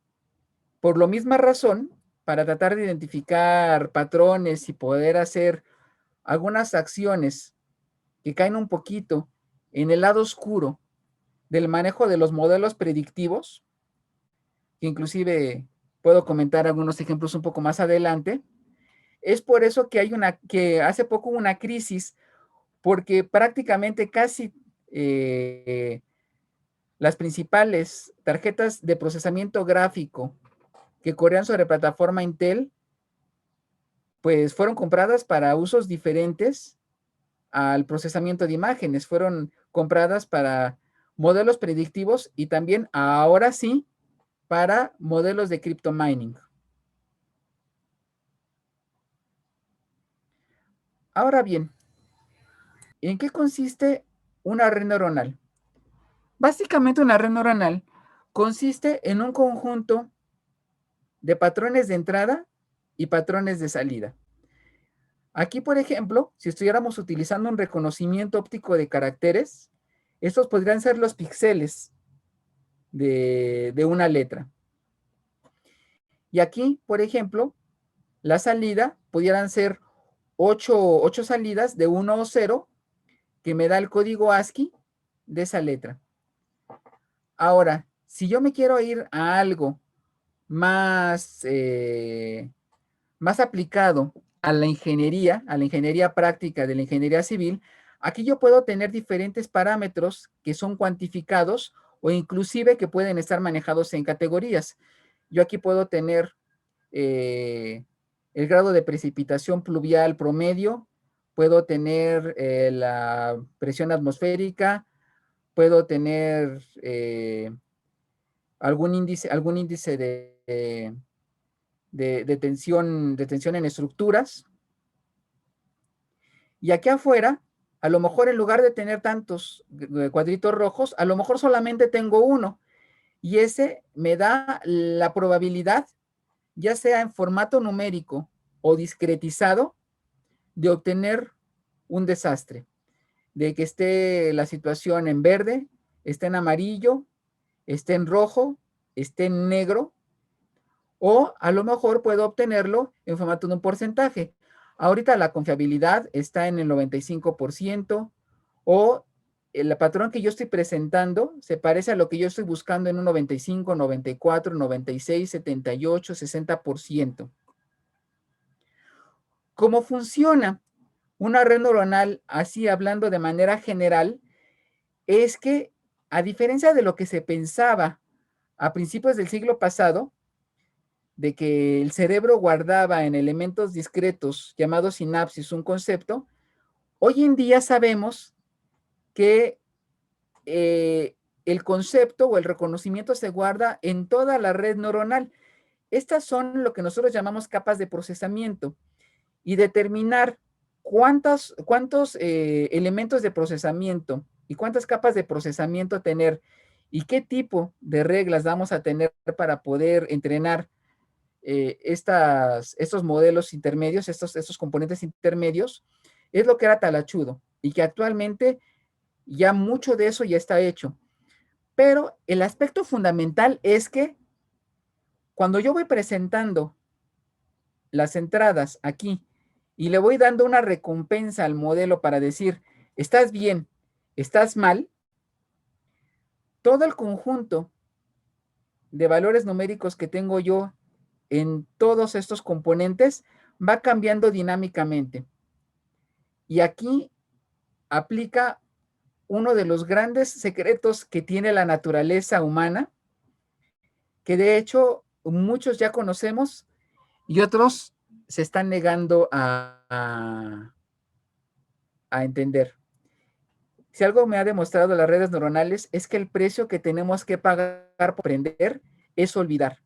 por la misma razón, para tratar de identificar patrones y poder hacer algunas acciones que caen un poquito en el lado oscuro del manejo de los modelos predictivos, que inclusive puedo comentar algunos ejemplos un poco más adelante. Es por eso que hace poco hubo una crisis, porque prácticamente casi las principales tarjetas de procesamiento gráfico que corrían sobre plataforma Intel, pues fueron compradas para usos diferentes al procesamiento de imágenes, fueron compradas para modelos predictivos y también ahora sí para modelos de crypto mining. Ahora bien, ¿en qué consiste una red neuronal? Básicamente una red neuronal consiste en un conjunto de patrones de entrada y patrones de salida. Aquí, por ejemplo, si estuviéramos utilizando un reconocimiento óptico de caracteres, estos podrían ser los píxeles de una letra. Y aquí, por ejemplo, la salida pudieran ser 8 salidas de 1 o 0, que me da el código ASCII de esa letra. Ahora, si yo me quiero ir a algo más, más aplicado a la ingeniería práctica de la ingeniería civil, aquí yo puedo tener diferentes parámetros que son cuantificados o inclusive que pueden estar manejados en categorías. Yo aquí puedo tener el grado de precipitación pluvial promedio, puedo tener la presión atmosférica, puedo tener algún índice de tensión en estructuras. Y aquí afuera, a lo mejor en lugar de tener tantos cuadritos rojos, a lo mejor solamente tengo uno. Y ese me da la probabilidad, ya sea en formato numérico o discretizado, de obtener un desastre. De que esté la situación en verde, esté en amarillo, esté en rojo, esté en negro, o a lo mejor puedo obtenerlo en formato de un porcentaje. Ahorita la confiabilidad está en el 95%, o el patrón que yo estoy presentando se parece a lo que yo estoy buscando en un 95, 94, 96, 78, 60%. ¿Cómo funciona una red neuronal así hablando de manera general? Es que, a diferencia de lo que se pensaba a principios del siglo pasado, de que el cerebro guardaba en elementos discretos llamados sinapsis un concepto, hoy en día sabemos que el concepto o el reconocimiento se guarda en toda la red neuronal. Estas son lo que nosotros llamamos capas de procesamiento, y determinar cuántos elementos de procesamiento y cuántas capas de procesamiento tener y qué tipo de reglas vamos a tener para poder entrenar estos modelos intermedios, estos componentes intermedios, es lo que era talachudo y que actualmente ya mucho de eso ya está hecho. Pero el aspecto fundamental es que cuando yo voy presentando las entradas aquí y le voy dando una recompensa al modelo para decir, estás bien, estás mal, todo el conjunto de valores numéricos que tengo yo en todos estos componentes va cambiando dinámicamente. Y aquí aplica uno de los grandes secretos que tiene la naturaleza humana, que de hecho muchos ya conocemos y otros se están negando a entender. Si algo me ha demostrado las redes neuronales es que el precio que tenemos que pagar por aprender es olvidar.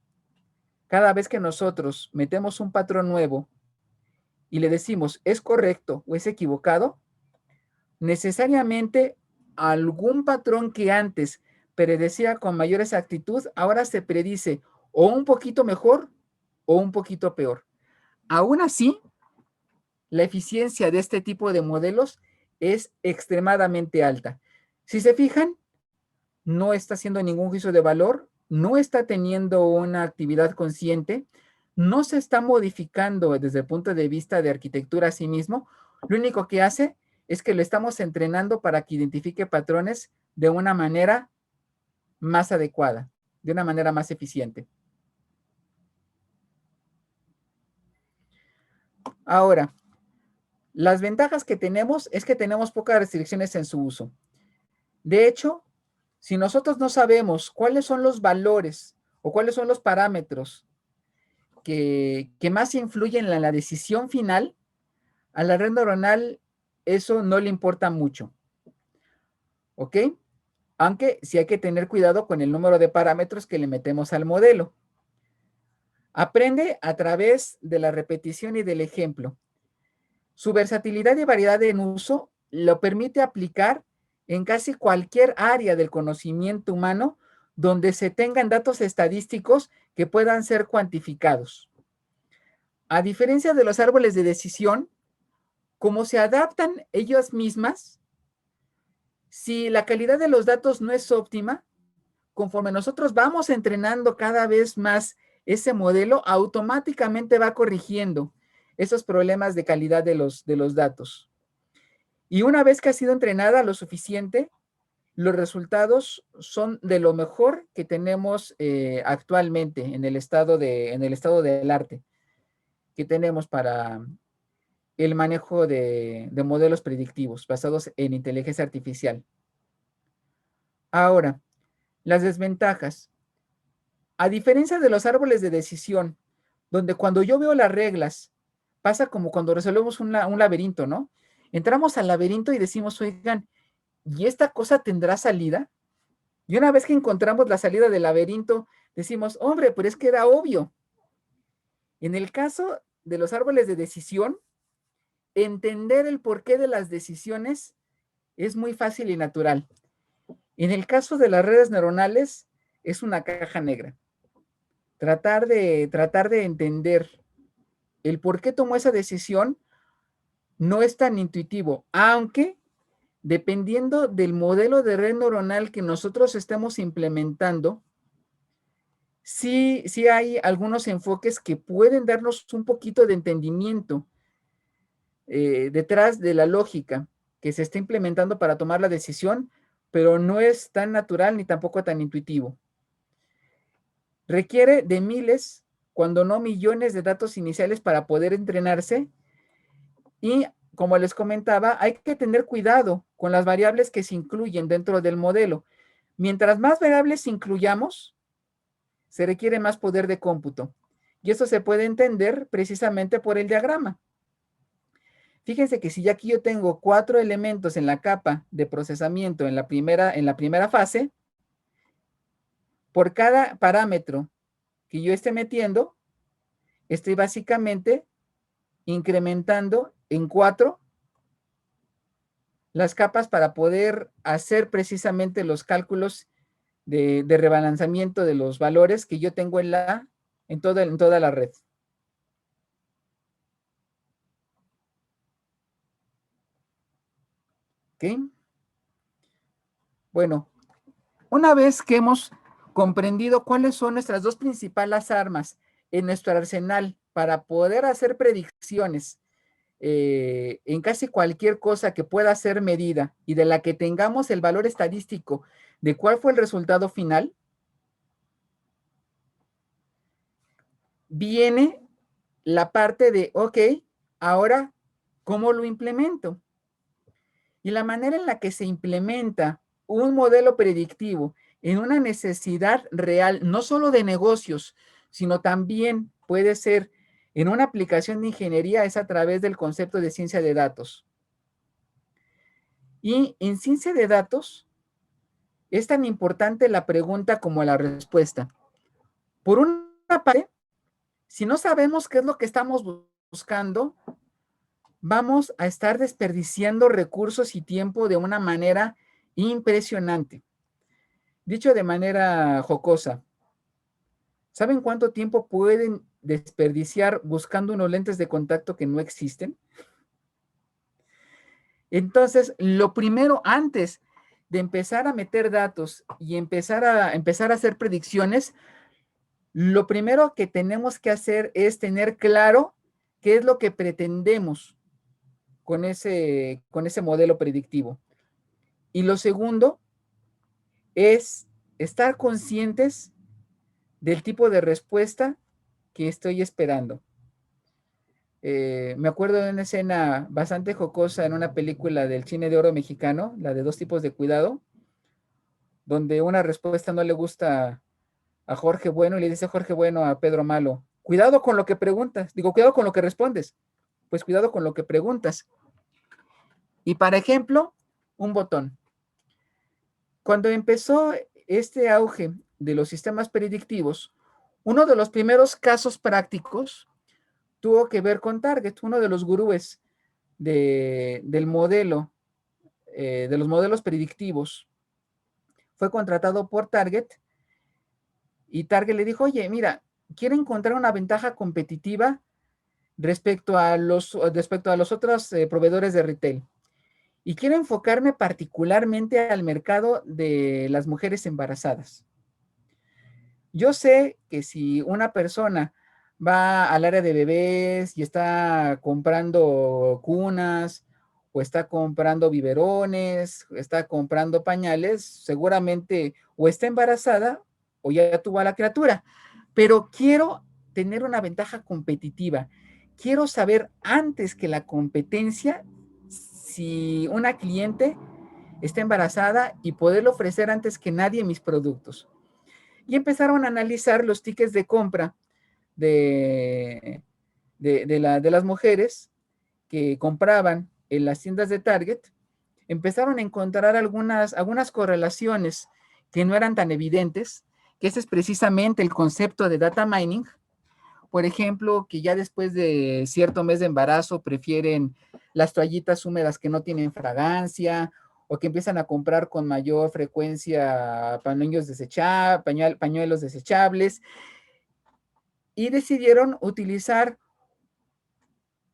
Cada vez que nosotros metemos un patrón nuevo y le decimos es correcto o es equivocado, necesariamente algún patrón que antes predecía con mayor exactitud, ahora se predice o un poquito mejor o un poquito peor. Aún así, la eficiencia de este tipo de modelos es extremadamente alta. Si se fijan, no está haciendo ningún juicio de valor, no está teniendo una actividad consciente, no se está modificando desde el punto de vista de arquitectura a sí mismo. Lo único que hace es que lo estamos entrenando para que identifique patrones de una manera más adecuada, de una manera más eficiente. Ahora, las ventajas que tenemos es que tenemos pocas restricciones en su uso. De hecho, si nosotros no sabemos cuáles son los valores o cuáles son los parámetros que más influyen en la decisión final, a la red neuronal eso no le importa mucho. ¿Ok? Aunque sí hay que tener cuidado con el número de parámetros que le metemos al modelo. Aprende a través de la repetición y del ejemplo. Su versatilidad y variedad en uso lo permite aplicar en casi cualquier área del conocimiento humano donde se tengan datos estadísticos que puedan ser cuantificados. A diferencia de los árboles de decisión, como se adaptan ellas mismas, si la calidad de los datos no es óptima, conforme nosotros vamos entrenando cada vez más ese modelo, automáticamente va corrigiendo esos problemas de calidad de los datos. Y una vez que ha sido entrenada lo suficiente, los resultados son de lo mejor que tenemos actualmente en el estado del arte que tenemos para el manejo de modelos predictivos basados en inteligencia artificial. Ahora, las desventajas. A diferencia de los árboles de decisión, donde cuando yo veo las reglas, pasa como cuando resolvemos un laberinto, ¿no? Entramos al laberinto y decimos, oigan, ¿y esta cosa tendrá salida? Y una vez que encontramos la salida del laberinto, decimos, hombre, pero es que era obvio. En el caso de los árboles de decisión, entender el porqué de las decisiones es muy fácil y natural. En el caso de las redes neuronales, es una caja negra. Tratar de entender el por qué tomó esa decisión no es tan intuitivo, aunque dependiendo del modelo de red neuronal que nosotros estemos implementando, sí hay algunos enfoques que pueden darnos un poquito de entendimiento detrás de la lógica que se está implementando para tomar la decisión, pero no es tan natural ni tampoco tan intuitivo. Requiere de miles, cuando no millones de datos iniciales para poder entrenarse y, como les comentaba, hay que tener cuidado con las variables que se incluyen dentro del modelo. Mientras más variables incluyamos, se requiere más poder de cómputo. Y eso se puede entender precisamente por el diagrama. Fíjense que si ya aquí yo tengo 4 elementos en la capa de procesamiento en la primera fase, por cada parámetro que yo esté metiendo, estoy básicamente incrementando en 4 las capas para poder hacer precisamente los cálculos de rebalanzamiento de los valores que yo tengo en toda la red. ¿Ok? Bueno, una vez que hemos comprendido cuáles son nuestras dos principales armas en nuestro arsenal para poder hacer predicciones en casi cualquier cosa que pueda ser medida y de la que tengamos el valor estadístico de cuál fue el resultado final, viene la parte de, ok, ahora, ¿cómo lo implemento? Y la manera en la que se implementa un modelo predictivo en una necesidad real, no solo de negocios, sino también puede ser en una aplicación de ingeniería, es a través del concepto de ciencia de datos. Y en ciencia de datos es tan importante la pregunta como la respuesta. Por una parte, si no sabemos qué es lo que estamos buscando, vamos a estar desperdiciando recursos y tiempo de una manera impresionante. Dicho de manera jocosa, ¿saben cuánto tiempo pueden desperdiciar buscando unos lentes de contacto que no existen? Entonces, lo primero, antes de empezar a meter datos y empezar a hacer predicciones, lo primero que tenemos que hacer es tener claro qué es lo que pretendemos con ese modelo predictivo. Y lo segundo es estar conscientes del tipo de respuesta que estoy esperando. Me acuerdo de una escena bastante jocosa en una película del cine de oro mexicano, la de Dos tipos de cuidado, donde una respuesta no le gusta a Jorge Bueno y le dice Jorge Bueno a Pedro Malo, cuidado con lo que preguntas, digo, cuidado con lo que respondes, pues cuidado con lo que preguntas. Y para ejemplo, un botón. Cuando empezó este auge de los sistemas predictivos, uno de los primeros casos prácticos tuvo que ver con Target, uno de los gurúes del modelo, de los modelos predictivos. Fue contratado por Target y Target le dijo, oye, mira, quiero encontrar una ventaja competitiva respecto a los otros proveedores de retail. Y quiero enfocarme particularmente al mercado de las mujeres embarazadas. Yo sé que si una persona va al área de bebés y está comprando cunas o está comprando biberones, o está comprando pañales, seguramente o está embarazada o ya tuvo a la criatura. Pero quiero tener una ventaja competitiva. Quiero saber antes que la competencia si una cliente está embarazada y poderle ofrecer antes que nadie mis productos. Y empezaron a analizar los tickets de compra de las mujeres que compraban en las tiendas de Target. Empezaron a encontrar algunas correlaciones que no eran tan evidentes, que ese es precisamente el concepto de data mining. Por ejemplo, que ya después de cierto mes de embarazo prefieren las toallitas húmedas que no tienen fragancia, o que empiezan a comprar con mayor frecuencia pañuelos desechables, y decidieron utilizar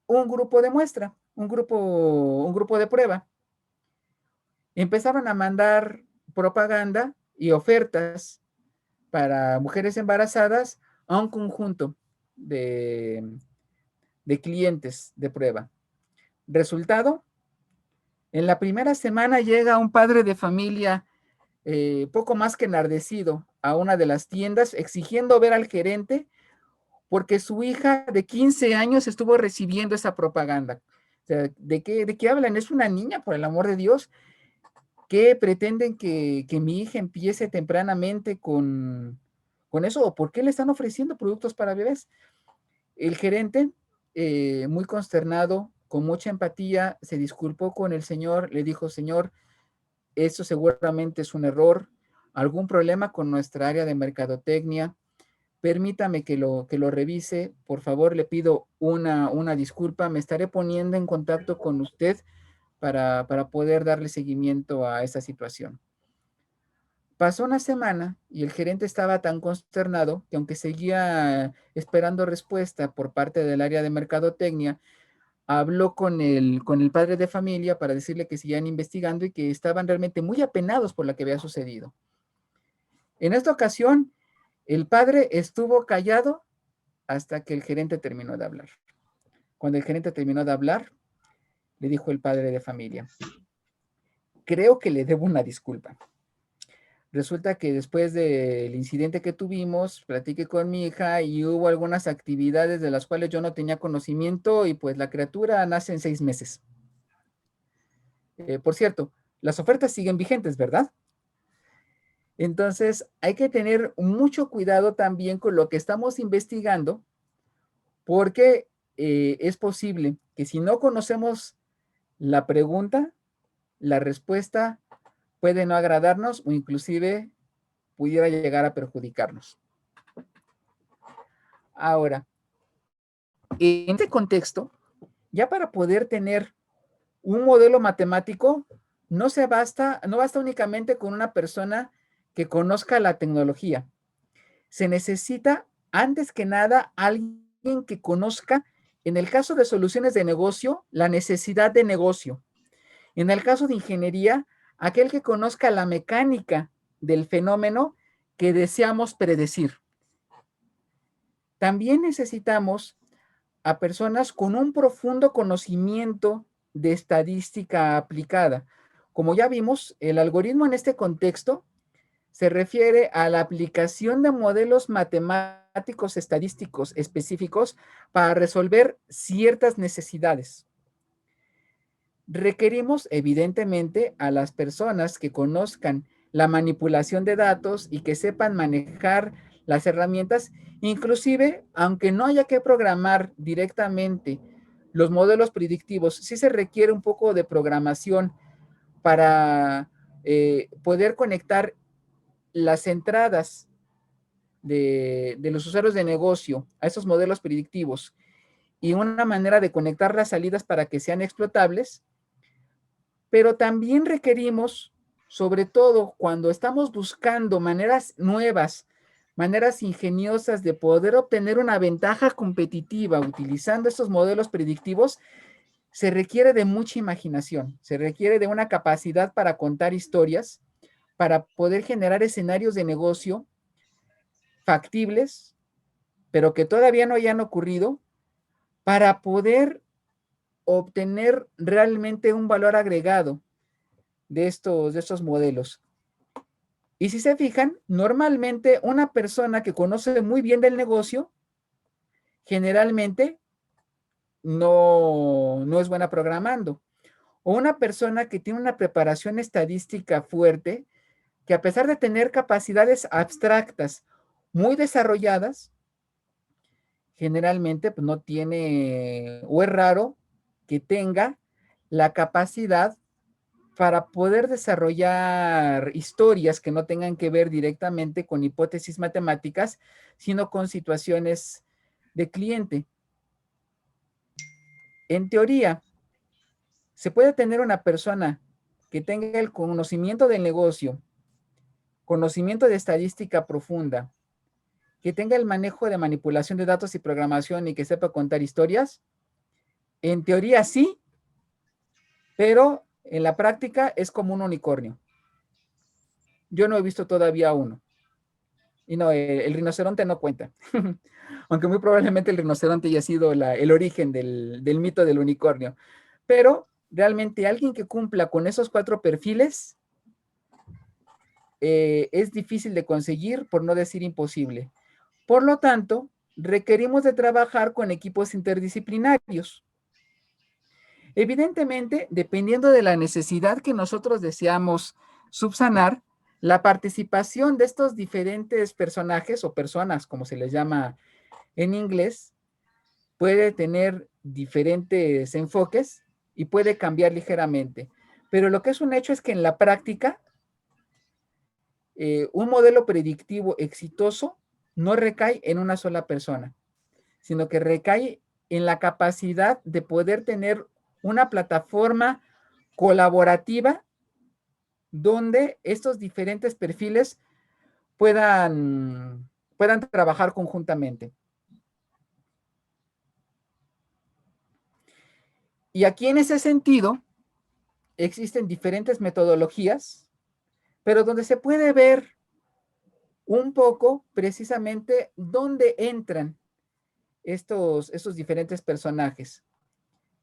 un grupo de muestra, un grupo de prueba. Empezaron a mandar propaganda y ofertas para mujeres embarazadas a un conjunto de clientes de prueba. Resultado, en la primera semana llega un padre de familia poco más que enardecido a una de las tiendas exigiendo ver al gerente porque su hija de 15 años estuvo recibiendo esa propaganda. O sea, ¿de qué hablan? Es una niña, por el amor de Dios. ¿Qué pretenden que mi hija empiece tempranamente con eso? ¿O por qué le están ofreciendo productos para bebés? El gerente, muy consternado, con mucha empatía, se disculpó con el señor, le dijo, señor, esto seguramente es un error, algún problema con nuestra área de mercadotecnia, permítame que lo revise, por favor le pido una disculpa, me estaré poniendo en contacto con usted para poder darle seguimiento a esta situación. Pasó una semana y el gerente estaba tan consternado que aunque seguía esperando respuesta por parte del área de mercadotecnia, habló con el padre de familia para decirle que seguían investigando y que estaban realmente muy apenados por lo que había sucedido. En esta ocasión, el padre estuvo callado hasta que el gerente terminó de hablar. Cuando el gerente terminó de hablar, le dijo el padre de familia, creo que le debo una disculpa. Resulta que después del incidente que tuvimos, platiqué con mi hija y hubo algunas actividades de las cuales yo no tenía conocimiento y pues la criatura nace en 6 meses. Por cierto, las ofertas siguen vigentes, ¿verdad? Entonces, hay que tener mucho cuidado también con lo que estamos investigando, porque es posible que si no conocemos la pregunta, la respuesta puede no agradarnos o inclusive pudiera llegar a perjudicarnos. Ahora, en este contexto, ya para poder tener un modelo matemático, no basta únicamente con una persona que conozca la tecnología. Se necesita, antes que nada, alguien que conozca, en el caso de soluciones de negocio, la necesidad de negocio. En el caso de ingeniería, aquel que conozca la mecánica del fenómeno que deseamos predecir. También necesitamos a personas con un profundo conocimiento de estadística aplicada. Como ya vimos, el algoritmo en este contexto se refiere a la aplicación de modelos matemáticos estadísticos específicos para resolver ciertas necesidades. Requerimos, evidentemente, a las personas que conozcan la manipulación de datos y que sepan manejar las herramientas, inclusive, aunque no haya que programar directamente los modelos predictivos, sí se requiere un poco de programación para poder conectar las entradas de los usuarios de negocio a esos modelos predictivos y una manera de conectar las salidas para que sean explotables, pero también requerimos, sobre todo cuando estamos buscando maneras nuevas, maneras ingeniosas de poder obtener una ventaja competitiva utilizando estos modelos predictivos, se requiere de mucha imaginación, se requiere de una capacidad para contar historias, para poder generar escenarios de negocio factibles, pero que todavía no hayan ocurrido, para poder obtener realmente un valor agregado de estos modelos. Y si se fijan, normalmente una persona que conoce muy bien del negocio, generalmente no es buena programando. O una persona que tiene una preparación estadística fuerte, que a pesar de tener capacidades abstractas muy desarrolladas, generalmente pues, no tiene, o es raro que tenga la capacidad para poder desarrollar historias que no tengan que ver directamente con hipótesis matemáticas, sino con situaciones de cliente. En teoría, se puede tener una persona que tenga el conocimiento del negocio, conocimiento de estadística profunda, que tenga el manejo de manipulación de datos y programación y que sepa contar historias. En teoría sí, pero en la práctica es como un unicornio. Yo no he visto todavía uno. Y no, el rinoceronte no cuenta. Aunque muy probablemente el rinoceronte haya sido el origen del mito del unicornio. Pero realmente alguien que cumpla con esos 4 perfiles es difícil de conseguir, por no decir imposible. Por lo tanto, requerimos de trabajar con equipos interdisciplinarios. Evidentemente, dependiendo de la necesidad que nosotros deseamos subsanar, la participación de estos diferentes personajes o personas, como se les llama en inglés, puede tener diferentes enfoques y puede cambiar ligeramente. Pero lo que es un hecho es que en la práctica, un modelo predictivo exitoso no recae en una sola persona, sino que recae en la capacidad de poder tener una plataforma colaborativa donde estos diferentes perfiles puedan trabajar conjuntamente. Y aquí en ese sentido existen diferentes metodologías, pero donde se puede ver un poco precisamente dónde entran estos diferentes personajes.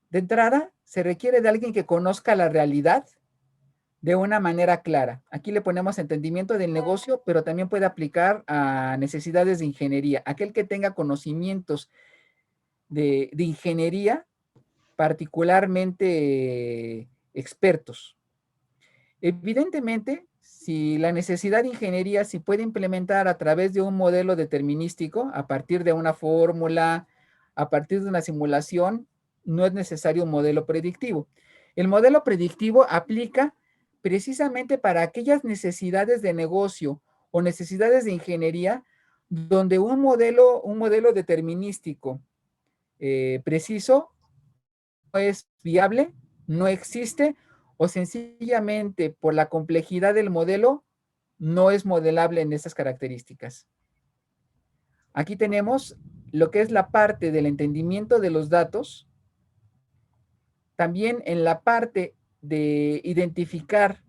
De entrada, se requiere de alguien que conozca la realidad de una manera clara. Aquí le ponemos entendimiento del negocio, pero también puede aplicar a necesidades de ingeniería. Aquel que tenga conocimientos de ingeniería particularmente expertos. Evidentemente, si la necesidad de ingeniería se puede implementar a través de un modelo determinístico, a partir de una fórmula, a partir de una simulación, no es necesario un modelo predictivo. El modelo predictivo aplica precisamente para aquellas necesidades de negocio o necesidades de ingeniería donde un modelo determinístico preciso no es viable, no existe, o sencillamente por la complejidad del modelo no es modelable en estas características. Aquí tenemos lo que es la parte del entendimiento de los datos, también en la parte de identificar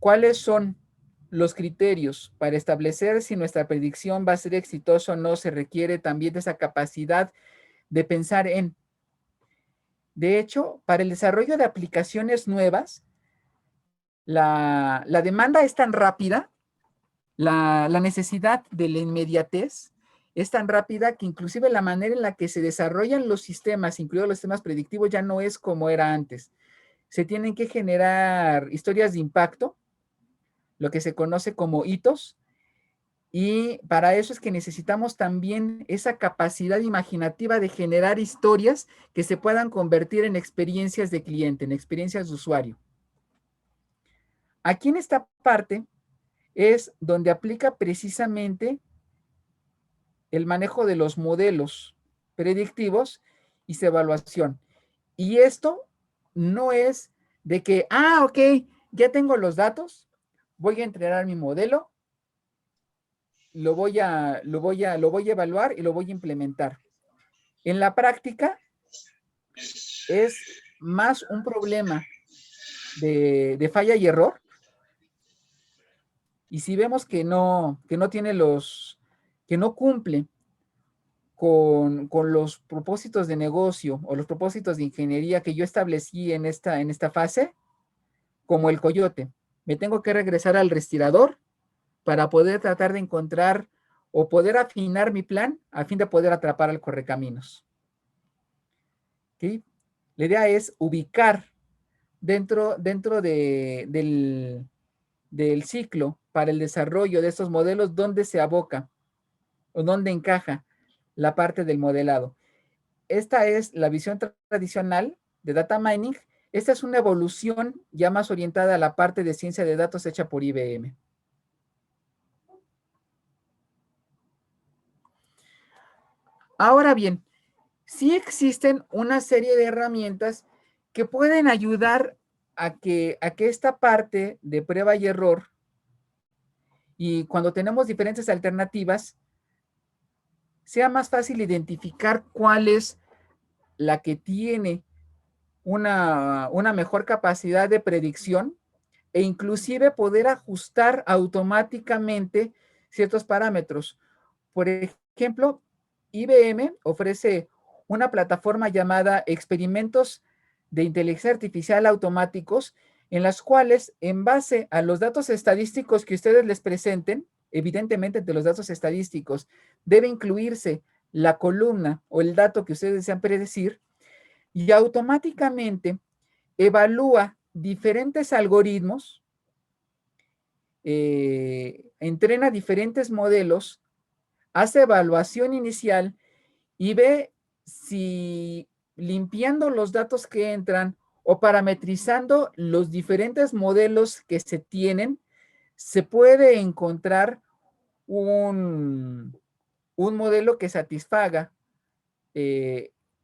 cuáles son los criterios para establecer si nuestra predicción va a ser exitosa o no. Se requiere también de esa capacidad de pensar en. De hecho, para el desarrollo de aplicaciones nuevas, la demanda es tan rápida, la necesidad de la inmediatez es tan rápida que inclusive la manera en la que se desarrollan los sistemas, incluidos los sistemas predictivos, ya no es como era antes. Se tienen que generar historias de impacto, lo que se conoce como hitos, y para eso es que necesitamos también esa capacidad imaginativa de generar historias que se puedan convertir en experiencias de cliente, en experiencias de usuario. Aquí en esta parte es donde aplica precisamente el manejo de los modelos predictivos y su evaluación. Y esto no es de que, ok, ya tengo los datos, voy a entrenar mi modelo, lo voy a evaluar y lo voy a implementar. En la práctica es más un problema de falla y error. Y si vemos que no tiene que no cumple con los propósitos de negocio o los propósitos de ingeniería que yo establecí en esta fase, como el coyote, me tengo que regresar al respirador para poder tratar de encontrar o poder afinar mi plan a fin de poder atrapar al correcaminos. ¿Sí? La idea es ubicar dentro del ciclo para el desarrollo de estos modelos dónde se aboca o dónde encaja la parte del modelado. Esta es la visión tradicional de data mining. Esta es una evolución ya más orientada a la parte de ciencia de datos hecha por IBM. Ahora bien, sí existen una serie de herramientas que pueden ayudar a que esta parte de prueba y error, y cuando tenemos diferentes alternativas, sea más fácil identificar cuál es la que tiene una mejor capacidad de predicción e inclusive poder ajustar automáticamente ciertos parámetros. Por ejemplo, IBM ofrece una plataforma llamada Experimentos de Inteligencia Artificial Automáticos, en las cuales, en base a los datos estadísticos que ustedes les presenten, evidentemente entre los datos estadísticos debe incluirse la columna o el dato que ustedes desean predecir, y automáticamente evalúa diferentes algoritmos, entrena diferentes modelos, hace evaluación inicial y ve si limpiando los datos que entran o parametrizando los diferentes modelos que se tienen, se puede encontrar un modelo que satisfaga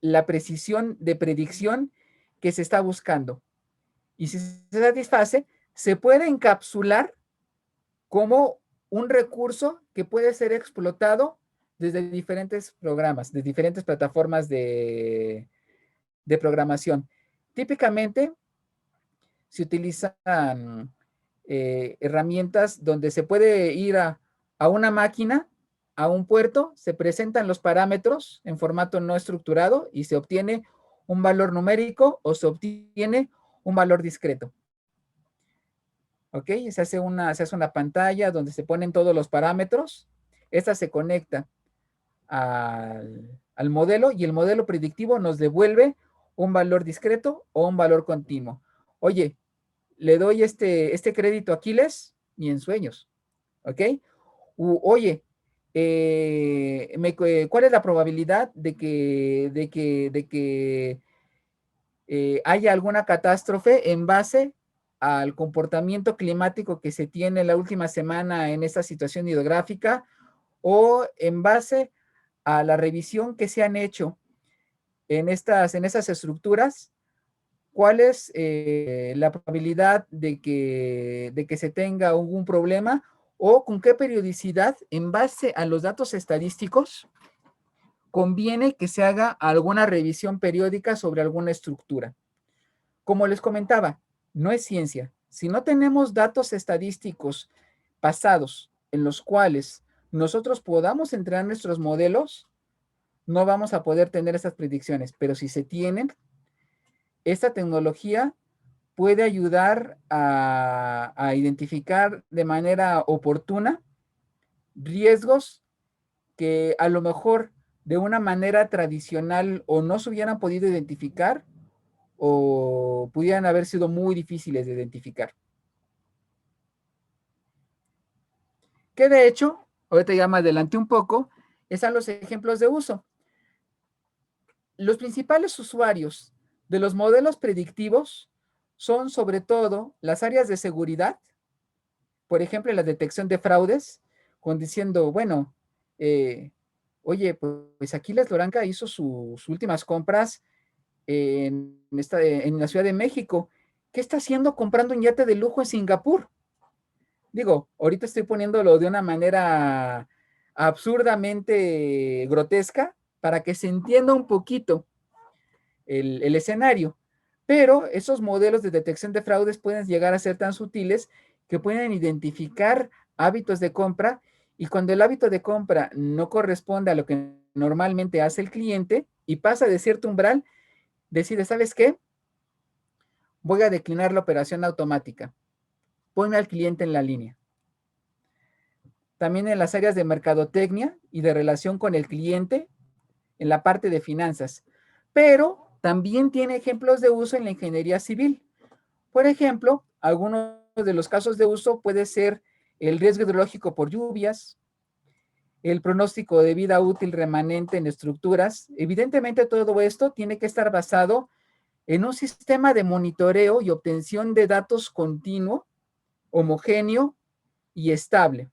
la precisión de predicción que se está buscando. Y si se satisface, se puede encapsular como un recurso que puede ser explotado desde diferentes programas, de diferentes plataformas de programación. Típicamente se utilizan herramientas donde se puede ir a una máquina, a un puerto, se presentan los parámetros en formato no estructurado y se obtiene un valor numérico o se obtiene un valor discreto. ¿Ok? Se hace una pantalla donde se ponen todos los parámetros. Esta se conecta al modelo y el modelo predictivo nos devuelve un valor discreto o un valor continuo. Oye, le doy este crédito a Aquiles ni en sueños. ¿Ok? Oye, ¿cuál es la probabilidad de que haya alguna catástrofe en base al comportamiento climático que se tiene la última semana en esta situación hidrográfica o en base a la revisión que se han hecho en esas estructuras? ¿Cuál es la probabilidad de que se tenga algún problema o con qué periodicidad en base a los datos estadísticos conviene que se haga alguna revisión periódica sobre alguna estructura? Como les comentaba, no es ciencia. Si no tenemos datos estadísticos pasados en los cuales nosotros podamos entrenar nuestros modelos, no vamos a poder tener esas predicciones. Pero si se tienen, esta tecnología puede ayudar a identificar de manera oportuna riesgos que a lo mejor de una manera tradicional o no se hubieran podido identificar o pudieran haber sido muy difíciles de identificar. Que de hecho, ahorita ya más adelante un poco, están los ejemplos de uso. Los principales usuarios de los modelos predictivos son sobre todo las áreas de seguridad, por ejemplo, la detección de fraudes, con diciendo, bueno, oye, pues Aquiles Loranca hizo sus últimas compras en la Ciudad de México. ¿Qué está haciendo comprando un yate de lujo en Singapur? Digo, ahorita estoy poniéndolo de una manera absurdamente grotesca para que se entienda un poquito el escenario. Pero esos modelos de detección de fraudes pueden llegar a ser tan sutiles que pueden identificar hábitos de compra y cuando el hábito de compra no corresponde a lo que normalmente hace el cliente y pasa de cierto umbral, decide, ¿sabes qué? Voy a declinar la operación automática. Ponme al cliente en la línea. También en las áreas de mercadotecnia y de relación con el cliente, en la parte de finanzas. Pero también tiene ejemplos de uso en la ingeniería civil. Por ejemplo, algunos de los casos de uso puede ser el riesgo hidrológico por lluvias, el pronóstico de vida útil remanente en estructuras. Evidentemente, todo esto tiene que estar basado en un sistema de monitoreo y obtención de datos continuo, homogéneo y estable.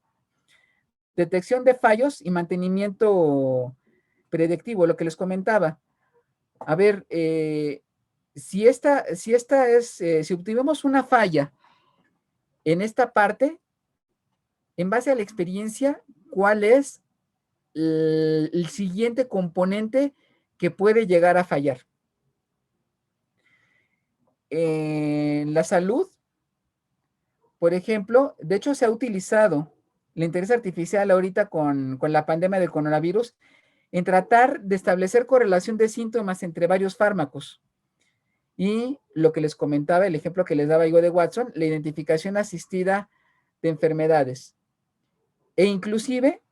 Detección de fallos y mantenimiento predictivo, lo que les comentaba. A ver, si obtuvimos una falla en esta parte, en base a la experiencia, ¿cuál es el siguiente componente que puede llegar a fallar? En la salud, por ejemplo, de hecho se ha utilizado la inteligencia artificial ahorita con la pandemia del coronavirus en tratar de establecer correlación de síntomas entre varios fármacos. Y lo que les comentaba, el ejemplo que les daba yo de Watson, la identificación asistida de enfermedades. E inclusive,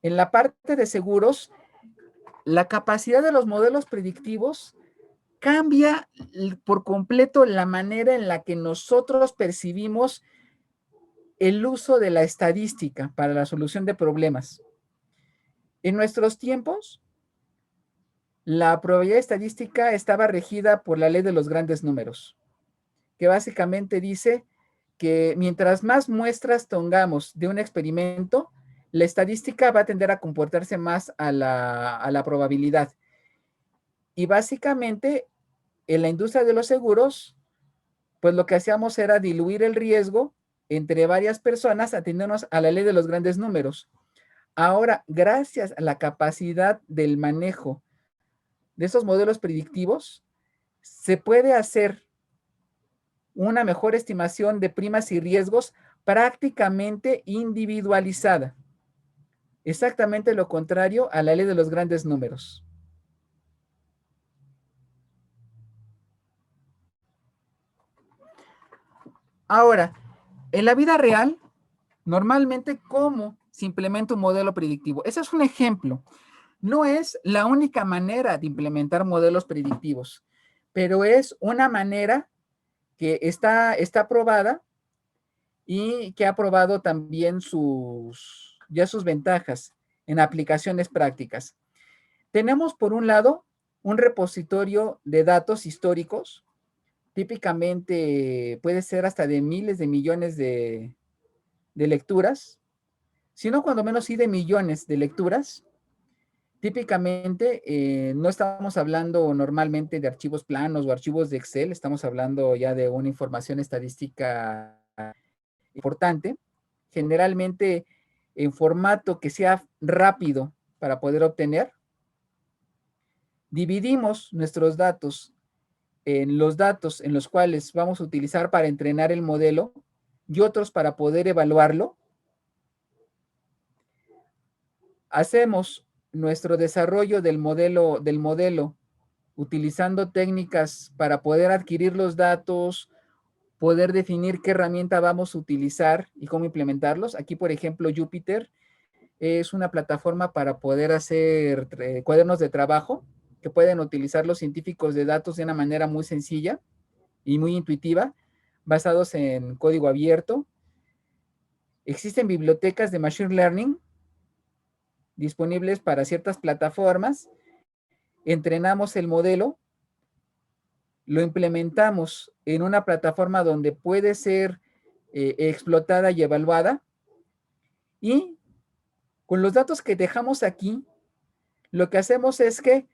en la parte de seguros, la capacidad de los modelos predictivos cambia por completo la manera en la que nosotros percibimos el uso de la estadística para la solución de problemas. En nuestros tiempos, La probabilidad estadística estaba regida por la ley de los grandes números, que básicamente dice que mientras más muestras tengamos de un experimento, la estadística va a tender a comportarse más a la probabilidad. Y básicamente, en la industria de los seguros, pues lo que hacíamos era diluir el riesgo entre varias personas atendiéndonos a la ley de los grandes números. Ahora, gracias a la capacidad del manejo de estos modelos predictivos, se puede hacer una mejor estimación de primas y riesgos prácticamente individualizada. Exactamente lo contrario a la ley de los grandes números. Ahora, en la vida real, normalmente, ¿cómo se implementa un modelo predictivo? Ese es un ejemplo. No es la única manera de implementar modelos predictivos, pero es una manera que está probada y que ha probado también ya sus ventajas en aplicaciones prácticas. Tenemos, por un lado, un repositorio de datos históricos, típicamente puede ser hasta de miles de millones de lecturas, sino cuando menos sí de millones de lecturas. Típicamente no estamos hablando normalmente de archivos planos o archivos de Excel, estamos hablando ya de una información estadística importante, generalmente en formato que sea rápido para poder obtener. Dividimos nuestros datos en los datos en los cuales vamos a utilizar para entrenar el modelo y otros para poder evaluarlo. Hacemos nuestro desarrollo del modelo utilizando técnicas para poder adquirir los datos, poder definir qué herramienta vamos a utilizar y cómo implementarlos. Aquí, por ejemplo, Jupyter es una plataforma para poder hacer cuadernos de trabajo que pueden utilizar los científicos de datos de una manera muy sencilla y muy intuitiva, basados en código abierto. Existen bibliotecas de Machine Learning disponibles para ciertas plataformas. Entrenamos el modelo, lo implementamos en una plataforma donde puede ser explotada y evaluada, y con los datos que dejamos aquí, lo que hacemos es que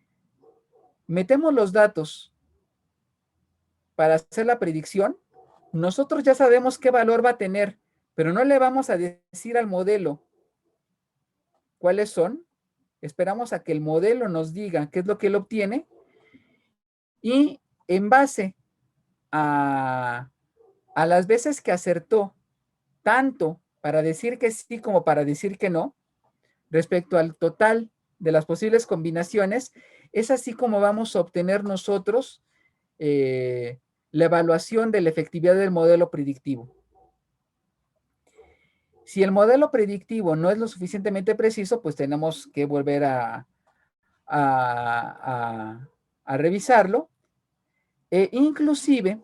metemos los datos para hacer la predicción. Nosotros ya sabemos qué valor va a tener, pero no le vamos a decir al modelo cuáles son. Esperamos a que el modelo nos diga qué es lo que él obtiene, y en base a las veces que acertó, tanto para decir que sí como para decir que no, respecto al total de las posibles combinaciones, es así como vamos a obtener nosotros la evaluación de la efectividad del modelo predictivo. Si el modelo predictivo no es lo suficientemente preciso, pues tenemos que volver a revisarlo. Inclusive,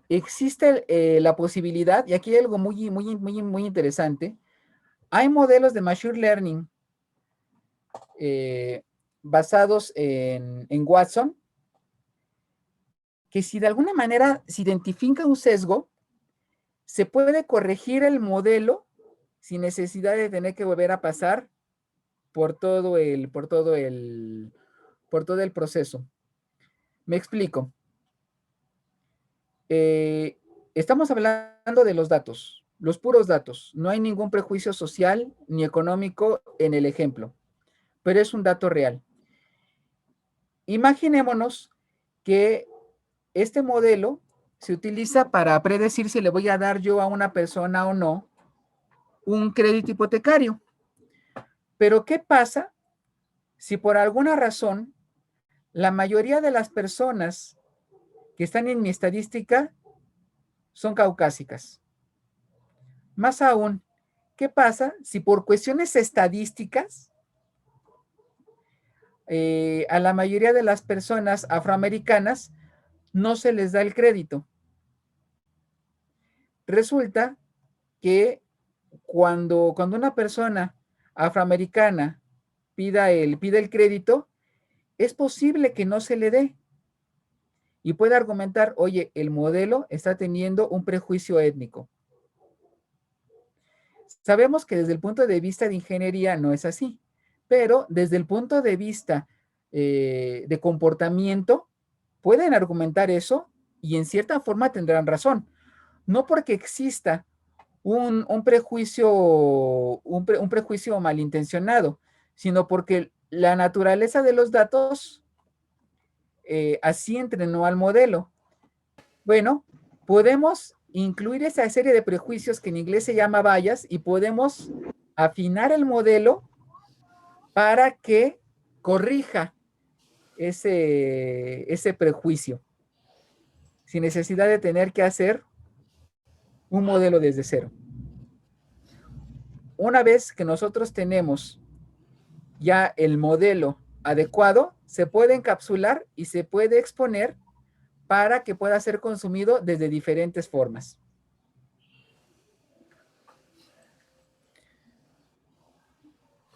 existe la posibilidad, y aquí hay algo muy interesante. Hay modelos de Machine Learning basados en Watson, que si de alguna manera se identifica un sesgo, se puede corregir el modelo sin necesidad de tener que volver a pasar por todo el proceso. Me explico. Estamos hablando de los datos, los puros datos. No hay ningún prejuicio social ni económico en el ejemplo, pero es un dato real. Imaginémonos que este modelo se utiliza para predecir si le voy a dar yo a una persona o no un crédito hipotecario. Pero ¿qué pasa si por alguna razón la mayoría de las personas que están en mi estadística son caucásicas? Más aún, ¿qué pasa si por cuestiones estadísticas a la mayoría de las personas afroamericanas no se les da el crédito? Resulta que cuando una persona afroamericana pida el crédito, es posible que no se le dé. Y puede argumentar, oye, el modelo está teniendo un prejuicio étnico. Sabemos que desde el punto de vista de ingeniería no es así, pero desde el punto de vista de comportamiento, pueden argumentar eso y en cierta forma tendrán razón. No porque exista un prejuicio, un prejuicio malintencionado, sino porque la naturaleza de los datos así entrenó al modelo. Bueno, podemos incluir esa serie de prejuicios que en inglés se llama bias y podemos afinar el modelo para que corrija ese prejuicio sin necesidad de tener que hacer un modelo desde cero. Una vez que nosotros tenemos ya el modelo adecuado, se puede encapsular y se puede exponer para que pueda ser consumido desde diferentes formas.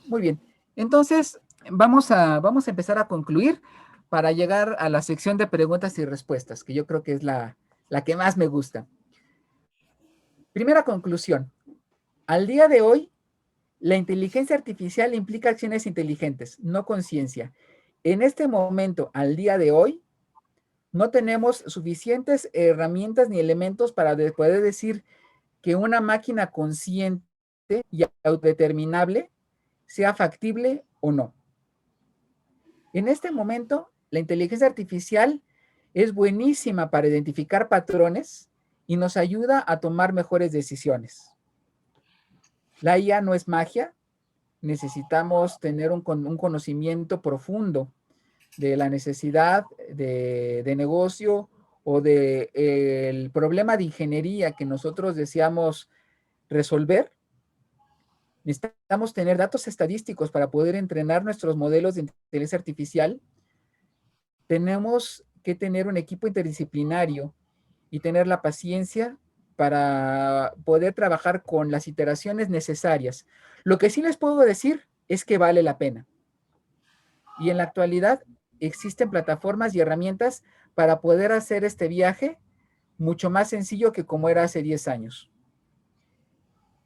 Muy bien. Entonces, vamos a empezar a concluir para llegar a la sección de preguntas y respuestas, que yo creo que es la que más me gusta. Primera conclusión. Al día de hoy, la inteligencia artificial implica acciones inteligentes, no conciencia. En este momento, al día de hoy, no tenemos suficientes herramientas ni elementos para poder decir que una máquina consciente y autodeterminable sea factible o no. En este momento, la inteligencia artificial es buenísima para identificar patrones y nos ayuda a tomar mejores decisiones. La IA no es magia, necesitamos tener un conocimiento profundo de la necesidad de negocio o del problema de ingeniería que nosotros deseamos resolver. Necesitamos tener datos estadísticos para poder entrenar nuestros modelos de inteligencia artificial. Tenemos que tener un equipo interdisciplinario y tener la paciencia para poder trabajar con las iteraciones necesarias. Lo que sí les puedo decir es que vale la pena. Y en la actualidad existen plataformas y herramientas para poder hacer este viaje mucho más sencillo que como era hace 10 años.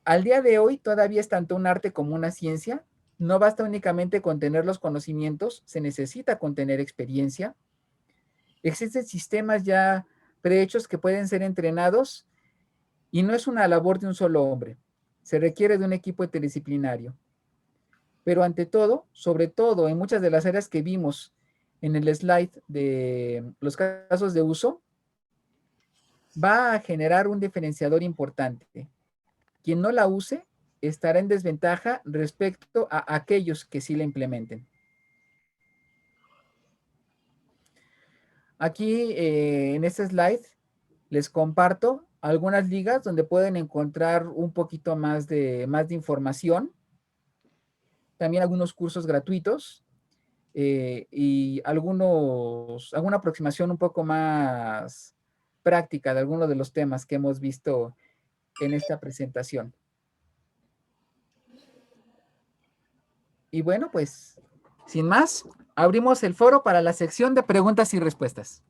Al día de hoy todavía es tanto un arte como una ciencia. No basta únicamente con tener los conocimientos, se necesita con tener experiencia. Existen sistemas ya prehechos que pueden ser entrenados y no es una labor de un solo hombre. Se requiere de un equipo interdisciplinario. Pero ante todo, sobre todo en muchas de las áreas que vimos en el slide de los casos de uso, va a generar un diferenciador importante. Quien no la use estará en desventaja respecto a aquellos que sí la implementen. Aquí en este slide les comparto algunas ligas donde pueden encontrar un poquito más de información. También algunos cursos gratuitos y alguna aproximación un poco más práctica de algunos de los temas que hemos visto en esta presentación. Y bueno, pues, sin más, abrimos el foro para la sección de preguntas y respuestas.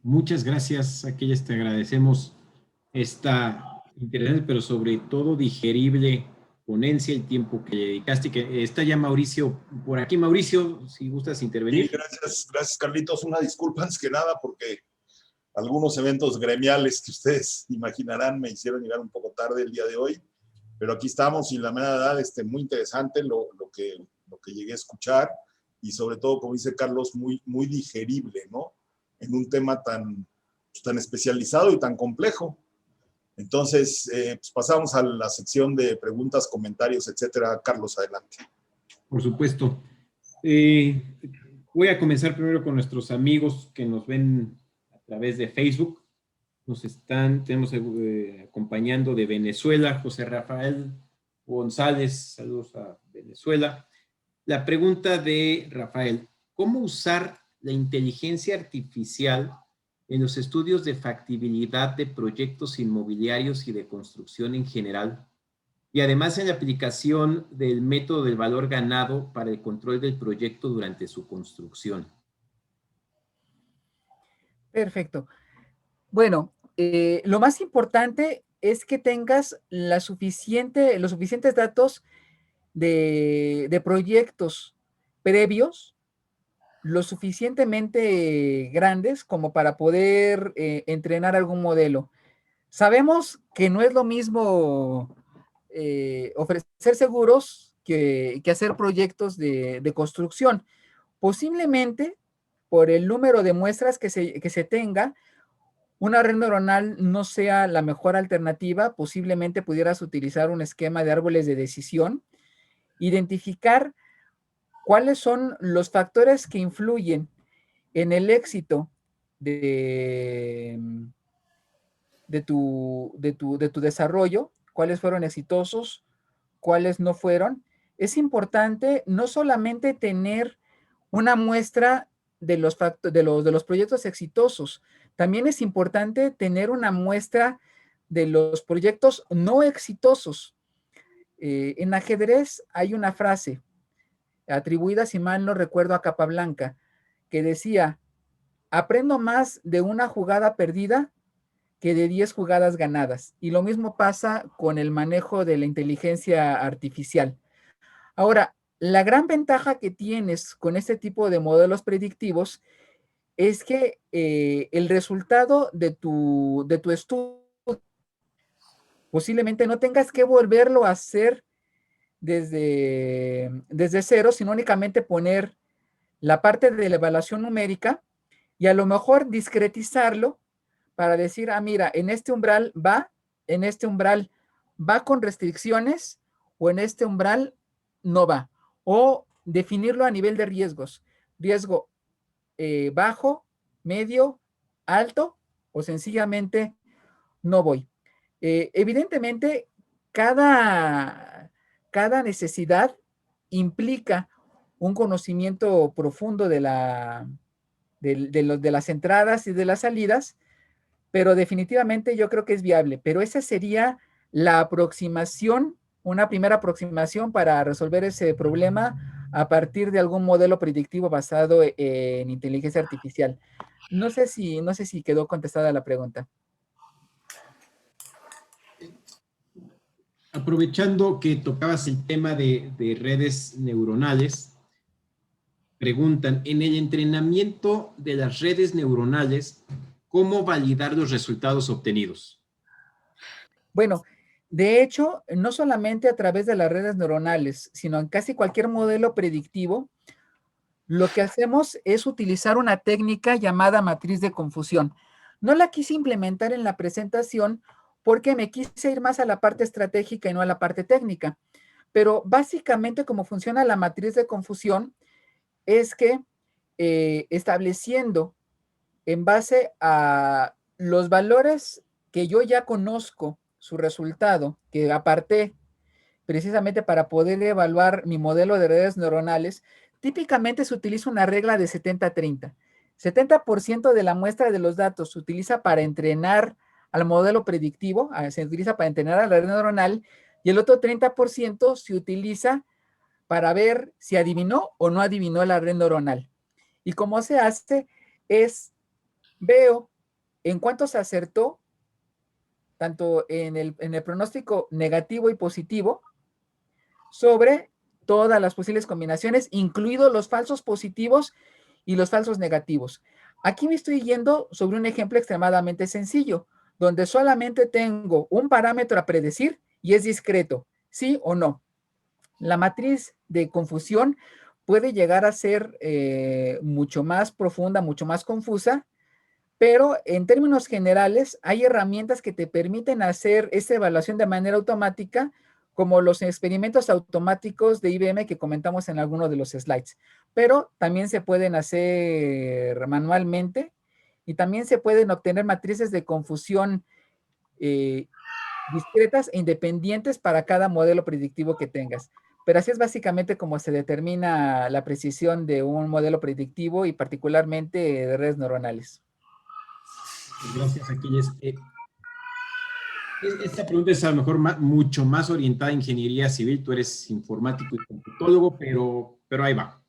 Muchas gracias, Aquellas, te agradecemos esta interesante, pero sobre todo digerible ponencia, el tiempo que le dedicaste, que está ya Mauricio por aquí. Mauricio, si gustas intervenir. Sí, gracias Carlitos. Una disculpa antes que nada porque algunos eventos gremiales que ustedes imaginarán me hicieron llegar un poco tarde el día de hoy, pero aquí estamos y la verdad muy interesante lo que llegué a escuchar y sobre todo, como dice Carlos, muy digerible, ¿no? En un tema tan especializado y tan complejo. Entonces, pues pasamos a la sección de preguntas, comentarios, etcétera. Carlos, adelante. Por supuesto. Voy a comenzar primero con nuestros amigos que nos ven a través de Facebook. Tenemos acompañando de Venezuela, José Rafael González, saludos a Venezuela. La pregunta de Rafael, ¿cómo usar la inteligencia artificial en los estudios de factibilidad de proyectos inmobiliarios y de construcción en general? y además en la aplicación del método del valor ganado para el control del proyecto durante su construcción. Perfecto. Bueno, lo más importante es que tengas los suficientes datos de proyectos previos, lo suficientemente grandes como para poder entrenar algún modelo. Sabemos que no es lo mismo ofrecer seguros que hacer proyectos de construcción. Posiblemente, por el número de muestras que se tenga, una red neuronal no sea la mejor alternativa. Posiblemente pudieras utilizar un esquema de árboles de decisión, identificar cuáles son los factores que influyen en el éxito de tu desarrollo, cuáles fueron exitosos, cuáles no fueron. Es importante no solamente tener una muestra de los proyectos exitosos, también es importante tener una muestra de los proyectos no exitosos. En ajedrez hay una frase atribuida, si mal no recuerdo, a Capablanca, que decía: aprendo más de una jugada perdida que de 10 jugadas ganadas. Y lo mismo pasa con el manejo de la inteligencia artificial. Ahora, la gran ventaja que tienes con este tipo de modelos predictivos es que el resultado de tu estudio posiblemente no tengas que volverlo a hacer desde cero, sino únicamente poner la parte de la evaluación numérica y a lo mejor discretizarlo para decir, ah, mira, en este umbral va con restricciones o en este umbral no va. O definirlo a nivel de riesgos. Riesgo bajo, medio, alto o sencillamente no voy. Evidentemente, cada necesidad implica un conocimiento profundo de las entradas y de las salidas, pero definitivamente yo creo que es viable. Pero esa sería la aproximación, una primera aproximación para resolver ese problema a partir de algún modelo predictivo basado en inteligencia artificial. No sé si quedó contestada la pregunta. Aprovechando que tocabas el tema de redes neuronales, preguntan, en el entrenamiento de las redes neuronales, ¿cómo validar los resultados obtenidos? Bueno, de hecho, no solamente a través de las redes neuronales, sino en casi cualquier modelo predictivo, lo que hacemos es utilizar una técnica llamada matriz de confusión. No la quise implementar en la presentación porque me quise ir más a la parte estratégica y no a la parte técnica. Pero básicamente cómo funciona la matriz de confusión es que estableciendo en base a los valores que yo ya conozco su resultado, que aparté precisamente para poder evaluar mi modelo de redes neuronales, típicamente se utiliza una regla de 70-30. 70% de la muestra de los datos se utiliza para entrenar al modelo predictivo, se utiliza para entrenar a la red neuronal, y el otro 30% se utiliza para ver si adivinó o no adivinó la red neuronal. Y cómo se hace es, veo en cuánto se acertó, tanto en el pronóstico negativo y positivo, sobre todas las posibles combinaciones, incluidos los falsos positivos y los falsos negativos. Aquí me estoy yendo sobre un ejemplo extremadamente sencillo, donde solamente tengo un parámetro a predecir y es discreto, sí o no. La matriz de confusión puede llegar a ser mucho más profunda, mucho más confusa, pero en términos generales hay herramientas que te permiten hacer esta evaluación de manera automática, como los experimentos automáticos de IBM que comentamos en alguno de los slides, pero también se pueden hacer manualmente y también se pueden obtener matrices de confusión discretas e independientes para cada modelo predictivo que tengas. Pero así es básicamente como se determina la precisión de un modelo predictivo y particularmente de redes neuronales. Gracias, Aquiles. Esta pregunta es a lo mejor mucho más orientada a ingeniería civil. Tú eres informático y computólogo, pero ahí va.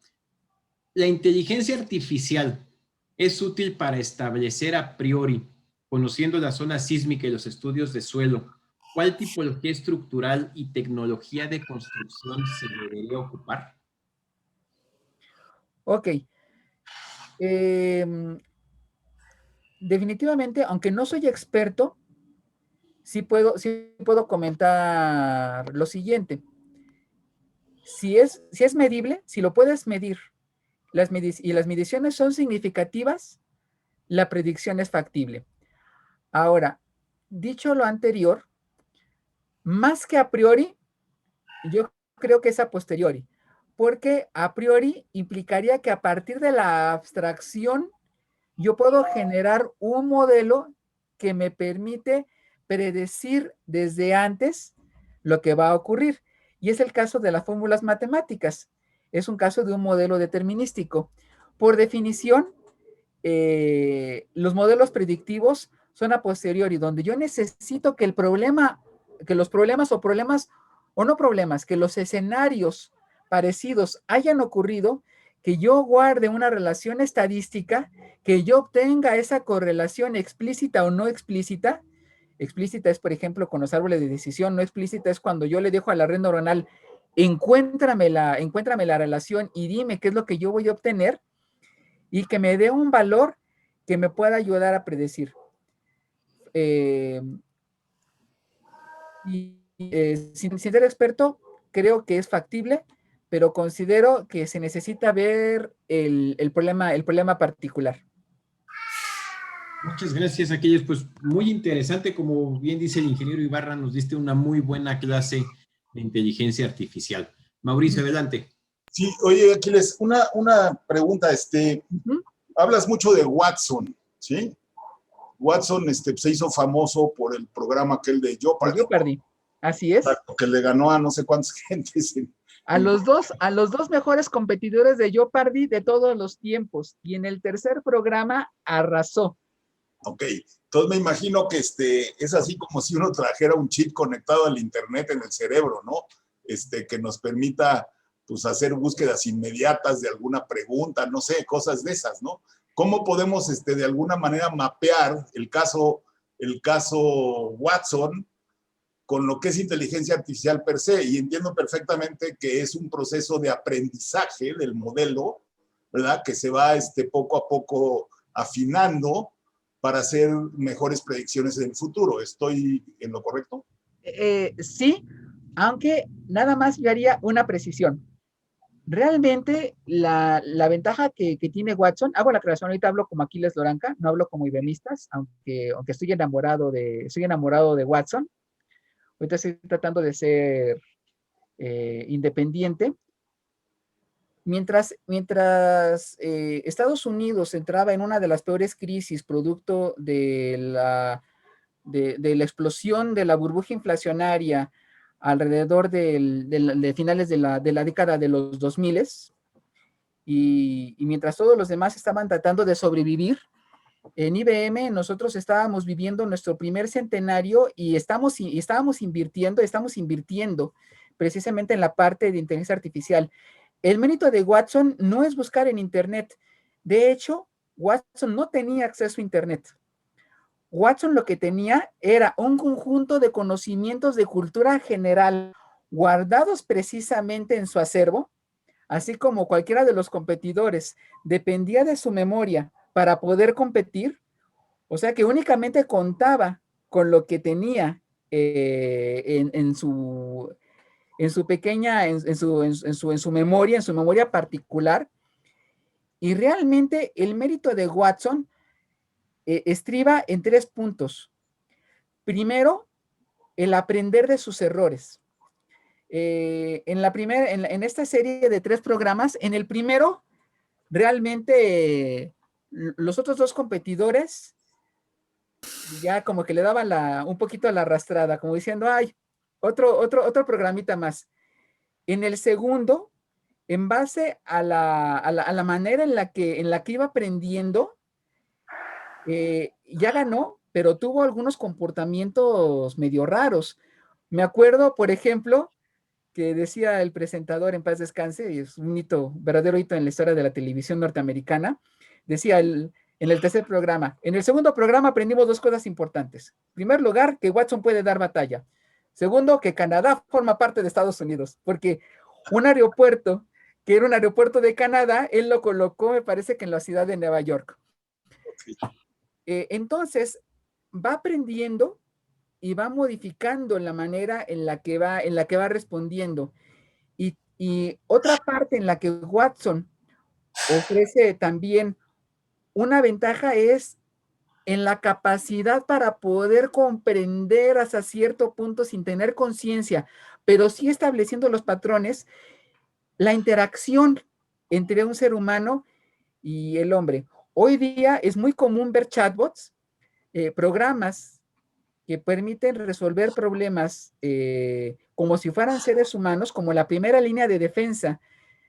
La inteligencia artificial es útil para establecer a priori, conociendo la zona sísmica y los estudios de suelo, cuál tipología estructural y tecnología de construcción se debería ocupar. Ok. Definitivamente, aunque no soy experto, sí puedo comentar lo siguiente. Si es medible, si lo puedes medir, y las mediciones son significativas, la predicción es factible. Ahora, dicho lo anterior, más que a priori, yo creo que es a posteriori, porque a priori implicaría que a partir de la abstracción yo puedo generar un modelo que me permite predecir desde antes lo que va a ocurrir. Y es el caso de las fórmulas matemáticas. Es un caso de un modelo determinístico. Por definición, los modelos predictivos son a posteriori, donde yo necesito que que los escenarios parecidos hayan ocurrido, que yo guarde una relación estadística, que yo obtenga esa correlación explícita o no explícita. Explícita es, por ejemplo, con los árboles de decisión. No explícita es cuando yo le dejo a la red neuronal, encuéntrame la relación y dime qué es lo que yo voy a obtener, y que me dé un valor que me pueda ayudar a predecir. Sin ser experto, creo que es factible, pero considero que se necesita ver el problema particular. Muchas gracias, Aquellos. Pues muy interesante, como bien dice el ingeniero Ibarra, nos diste una muy buena clase de inteligencia artificial. Mauricio, adelante. Sí, oye, Aquiles, una pregunta, hablas mucho de Watson, ¿sí? Watson se hizo famoso por el programa aquel de Jeopardy. Jeopardy, así es. Exacto, que le ganó a no sé cuántas gentes. A los dos mejores competidores de Jeopardy de todos los tiempos. Y en el tercer programa arrasó. Ok, entonces me imagino que es así como si uno trajera un chip conectado al internet en el cerebro, ¿no? Que nos permita, pues, hacer búsquedas inmediatas de alguna pregunta, no sé, cosas de esas, ¿no? ¿Cómo podemos, de alguna manera mapear el caso Watson con lo que es inteligencia artificial per se? Y entiendo perfectamente que es un proceso de aprendizaje del modelo, ¿verdad? Que se va poco a poco afinando para hacer mejores predicciones en el futuro. ¿Estoy en lo correcto? Sí, aunque nada más yo haría una precisión. Realmente la ventaja que tiene Watson, hago la creación, ahorita hablo como Aquiles Loranca, no hablo como Ibemistas, aunque estoy enamorado de Watson. Ahorita estoy tratando de ser independiente. Mientras Estados Unidos entraba en una de las peores crisis producto de la explosión de la burbuja inflacionaria alrededor de finales de la década de los 2000, y mientras todos los demás estaban tratando de sobrevivir, en IBM nosotros estábamos viviendo nuestro primer centenario y estamos invirtiendo precisamente en la parte de inteligencia artificial. El mérito de Watson no es buscar en Internet. De hecho, Watson no tenía acceso a Internet. Watson lo que tenía era un conjunto de conocimientos de cultura general guardados precisamente en su acervo, así como cualquiera de los competidores dependía de su memoria para poder competir. O sea que únicamente contaba con lo que tenía en su memoria particular. Y realmente el mérito de Watson estriba en 3 puntos. Primero, el aprender de sus errores. En esta serie de 3 programas, en el primero, realmente los otros 2 competidores ya como que le daban un poquito a la arrastrada, como diciendo, ay, otro programita más. En el segundo, en base a la manera en la que iba aprendiendo, ya ganó pero tuvo algunos comportamientos medio raros. Me acuerdo, por ejemplo, que decía el presentador, en paz descanse, y es un hito, verdadero hito en la historia de la televisión norteamericana, decía en el tercer programa: en el segundo programa aprendimos dos cosas importantes. En primer lugar, que Watson puede dar batalla. Segundo, que Canadá forma parte de Estados Unidos, porque un aeropuerto, que era un aeropuerto de Canadá, él lo colocó, me parece que en la ciudad de Nueva York. Entonces, va aprendiendo y va modificando la manera en la que va respondiendo. Y otra parte en la que Watson ofrece también una ventaja es en la capacidad para poder comprender hasta cierto punto sin tener conciencia, pero sí estableciendo los patrones, la interacción entre un ser humano y el hombre. Hoy día es muy común ver chatbots, programas que permiten resolver problemas como si fueran seres humanos, como la primera línea de defensa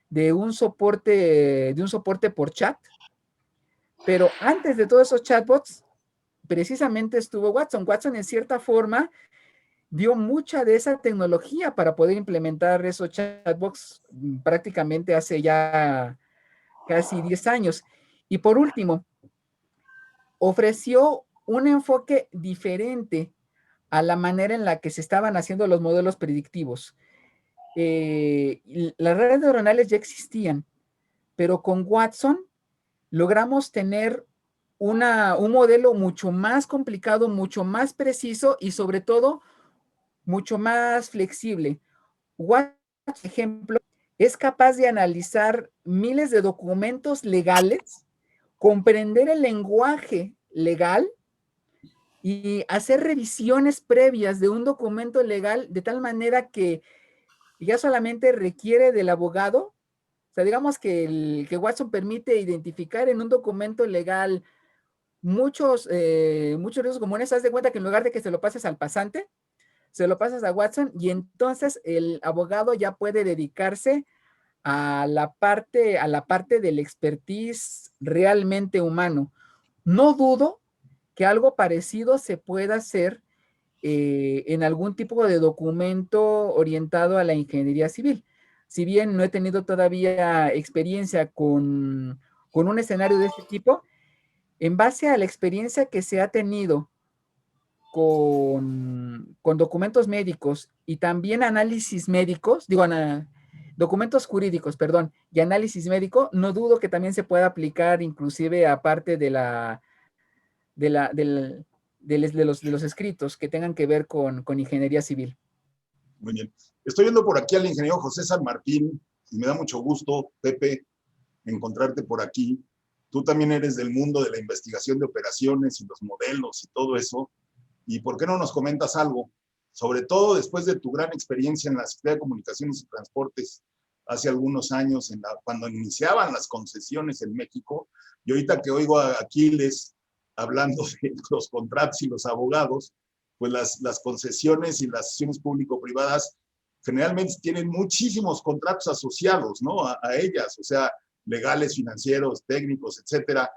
de un soporte por chat. Pero antes de todos esos chatbots, precisamente estuvo Watson. Watson, en cierta forma, dio mucha de esa tecnología para poder implementar esos chatbots prácticamente hace ya casi 10 años. Y por último, ofreció un enfoque diferente a la manera en la que se estaban haciendo los modelos predictivos. Las redes neuronales ya existían, pero con Watson logramos tener un modelo mucho más complicado, mucho más preciso y sobre todo mucho más flexible. Watson, por ejemplo, es capaz de analizar miles de documentos legales, comprender el lenguaje legal y hacer revisiones previas de un documento legal de tal manera que ya solamente requiere del abogado. O sea, digamos que Watson permite identificar en un documento legal muchos riesgos comunes. Haz de cuenta que en lugar de que se lo pases al pasante, se lo pasas a Watson y entonces el abogado ya puede dedicarse a la parte del expertise realmente humano. No dudo que algo parecido se pueda hacer en algún tipo de documento orientado a la ingeniería civil. Si bien no he tenido todavía experiencia con un escenario de este tipo, en base a la experiencia que se ha tenido con documentos médicos y también análisis médicos, documentos jurídicos, perdón, y análisis médico, no dudo que también se pueda aplicar inclusive aparte de los escritos que tengan que ver con ingeniería civil. Muy bien. Estoy viendo por aquí al ingeniero José San Martín y me da mucho gusto, Pepe, encontrarte por aquí. Tú también eres del mundo de la investigación de operaciones y los modelos y todo eso. ¿Y por qué no nos comentas algo? Sobre todo después de tu gran experiencia en la Secretaría de Comunicaciones y Transportes hace algunos años, cuando iniciaban las concesiones en México, y ahorita que oigo a Aquiles hablando de los contratos y los abogados, pues las concesiones y las acciones público-privadas generalmente tienen muchísimos contratos asociados, ¿no? A ellas, o sea, legales, financieros, técnicos, etcétera,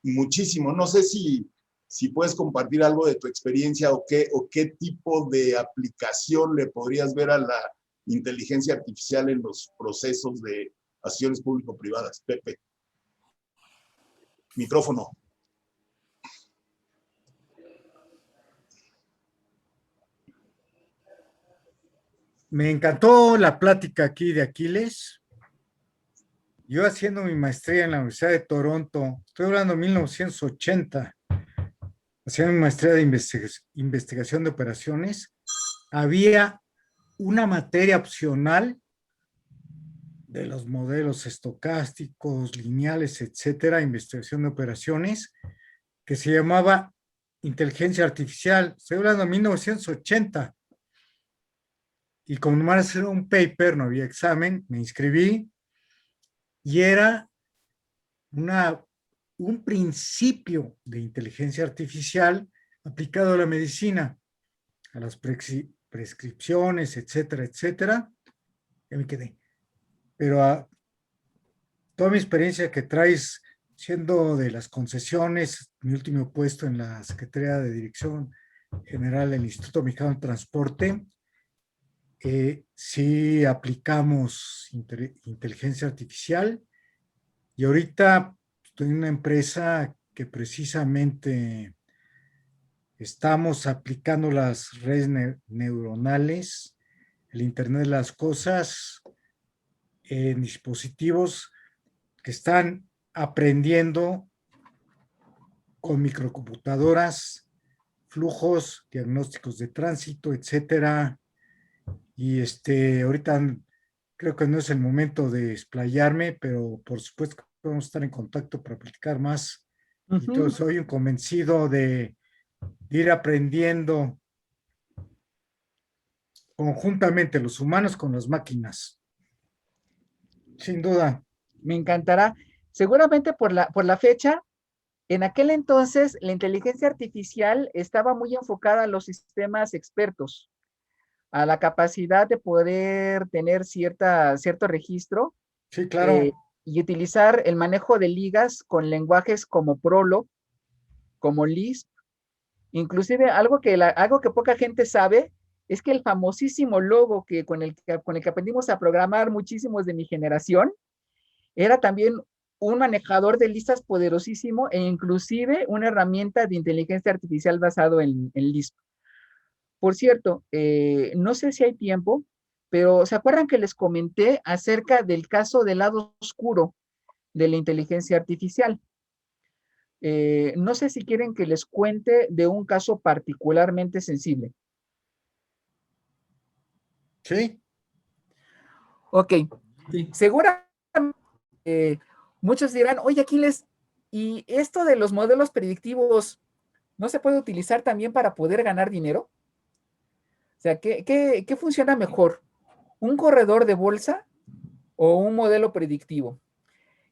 muchísimo. No sé si puedes compartir algo de tu experiencia o qué tipo de aplicación le podrías ver a la inteligencia artificial en los procesos de acciones público-privadas. Pepe. Micrófono. Me encantó la plática aquí de Aquiles. Yo haciendo mi maestría en la Universidad de Toronto, estoy hablando de 1980, haciendo mi maestría de investigación de operaciones, había una materia opcional de los modelos estocásticos, lineales, etcétera, investigación de operaciones, que se llamaba inteligencia artificial. Estoy hablando de 1980. Y como no me iban a hacer un paper, no había examen, me inscribí y era un principio de inteligencia artificial aplicado a la medicina, a las prescripciones, etcétera, etcétera. Ya me quedé. Pero toda mi experiencia que traes siendo de las concesiones, mi último puesto en la Secretaría de Dirección General del Instituto Mexicano de Transporte, sí aplicamos inteligencia artificial y ahorita estoy en una empresa que precisamente estamos aplicando las redes neuronales, el Internet de las Cosas, en dispositivos que están aprendiendo con microcomputadoras, flujos, diagnósticos de tránsito, etcétera. Y ahorita creo que no es el momento de explayarme, pero por supuesto que podemos estar en contacto para platicar más. Y yo soy un convencido de ir aprendiendo conjuntamente los humanos con las máquinas. Sin duda. Me encantará. Seguramente por la fecha, en aquel entonces la inteligencia artificial estaba muy enfocada a los sistemas expertos, a la capacidad de poder tener cierto registro Sí, claro. y utilizar el manejo de ligas con lenguajes como Prolog, como Lisp. Inclusive algo que poca gente sabe es que el famosísimo logo con el que aprendimos a programar muchísimos de mi generación era también un manejador de listas poderosísimo e inclusive una herramienta de inteligencia artificial basado en Lisp. Por cierto, no sé si hay tiempo, pero ¿se acuerdan que les comenté acerca del caso del lado oscuro de la inteligencia artificial? No sé si quieren que les cuente de un caso particularmente sensible. Sí. Ok, Sí. seguramente muchos dirán, oye Aquiles, ¿y esto de los modelos predictivos no se puede utilizar también para poder ganar dinero? O sea, ¿qué funciona mejor? ¿Un corredor de bolsa o un modelo predictivo?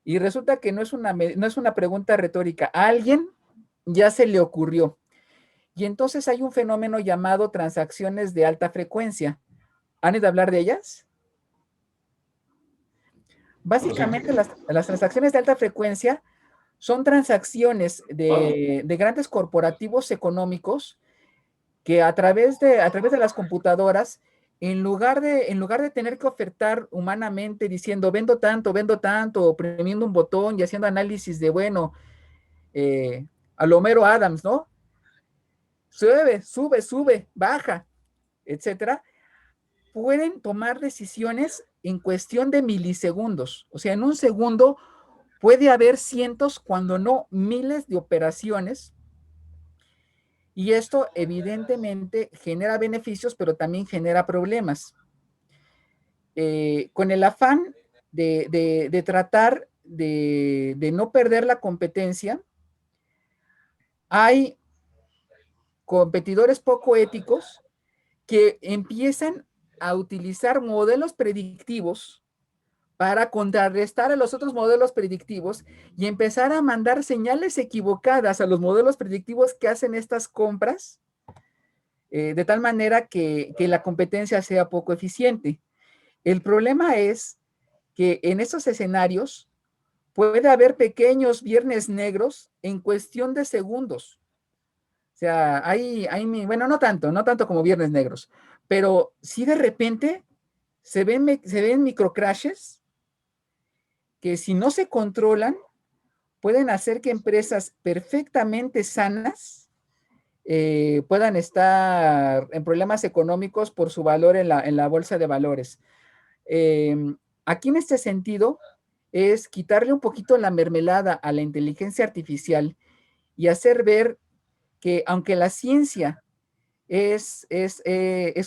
Y resulta que no es una pregunta retórica. A alguien ya se le ocurrió. Y entonces hay un fenómeno llamado transacciones de alta frecuencia. ¿Han ido a hablar de ellas? Básicamente las transacciones de alta frecuencia son transacciones de grandes corporativos económicos que a través de las computadoras, en lugar de tener que ofertar humanamente diciendo vendo tanto, oprimiendo un botón y haciendo análisis de, bueno, a lo Homero Adams, ¿no? Sube, baja, etcétera, pueden tomar decisiones en cuestión de milisegundos. O sea, en un segundo puede haber cientos, cuando no miles de operaciones. Y esto evidentemente genera beneficios, pero también genera problemas. Con el afán de tratar de no perder la competencia, hay competidores poco éticos que empiezan a utilizar modelos predictivos para contrarrestar a los otros modelos predictivos y empezar a mandar señales equivocadas a los modelos predictivos que hacen estas compras, de tal manera que la competencia sea poco eficiente. El problema es que en estos escenarios puede haber pequeños viernes negros en cuestión de segundos. O sea, bueno, no tanto como viernes negros, pero sí de repente se ven microcrashes que si no se controlan pueden hacer que empresas perfectamente sanas puedan estar en problemas económicos por su valor en la bolsa de valores. Aquí en este sentido es quitarle un poquito la mermelada a la inteligencia artificial y hacer ver que aunque la ciencia es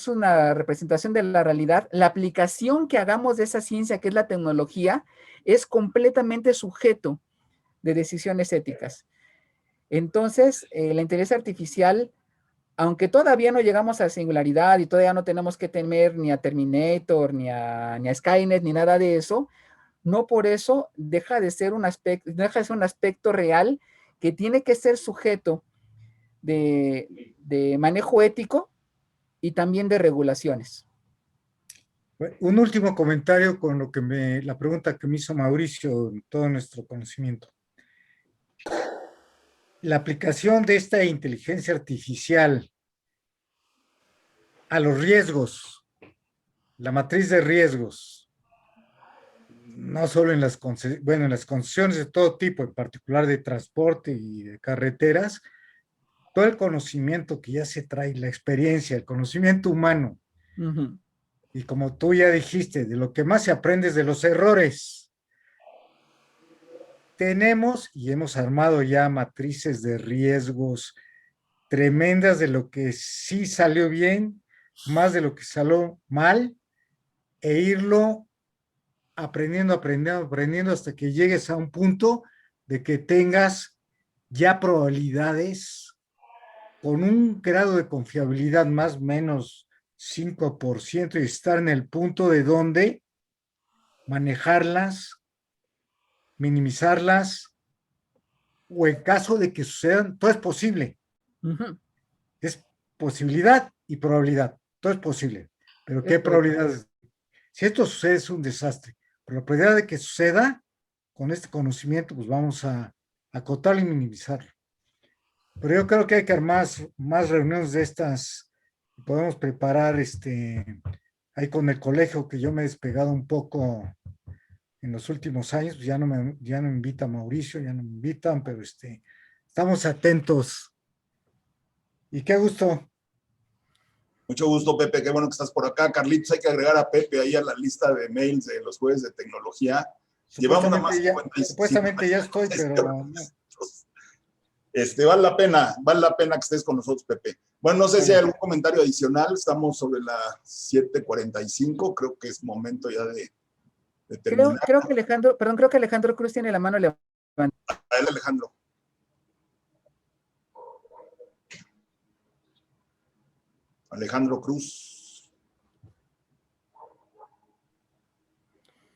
una representación de la realidad, la aplicación que hagamos de esa ciencia, que es la tecnología, es completamente sujeto de decisiones éticas. Entonces, la inteligencia artificial, aunque todavía no llegamos a la singularidad y todavía no tenemos que temer ni a Terminator, ni a Skynet, ni nada de eso, no por eso deja de ser un aspecto real que tiene que ser sujeto de manejo ético y también de regulaciones. Un último comentario con la pregunta que me hizo Mauricio en todo nuestro conocimiento. la aplicación de esta inteligencia artificial a los riesgos, la matriz de riesgos, no solo en las concesiones de todo tipo, en particular de transporte y de carreteras, todo el conocimiento que ya se trae, la experiencia, el conocimiento humano, y como tú ya dijiste, de lo que más se aprende es de los errores. Tenemos y hemos armado ya matrices de riesgos tremendas de lo que sí salió bien, más de lo que salió mal, e irlo aprendiendo hasta que llegues a un punto de que tengas ya probabilidades con un grado de confiabilidad más o menos 5% y estar en el punto de donde manejarlas, minimizarlas, o en caso de que sucedan, todo es posible. Es posibilidad y probabilidad, todo es posible. Pero ¿qué probabilidades? Si esto sucede es un desastre, pero la probabilidad de que suceda, con este conocimiento, pues vamos a acotarlo y minimizarlo. Pero yo creo que hay que armar más reuniones de estas. Podemos preparar ahí con el colegio, que yo me he despegado un poco en los últimos años, pues ya no me invita Mauricio, ya no me invitan, pero estamos atentos. Y qué gusto. Mucho gusto, Pepe, qué bueno que estás por acá. Carlitos, hay que agregar a Pepe ahí a la lista de mails de los jueves de tecnología. Llevamos nada más 55. Supuestamente ya estoy, pero... Vale la pena que estés con nosotros, Pepe. Bueno, no sé si hay algún comentario adicional. Estamos sobre las 7:45. Creo que es momento ya de terminar. Creo que Alejandro Cruz tiene la mano levantada. A él, Alejandro. Alejandro Cruz.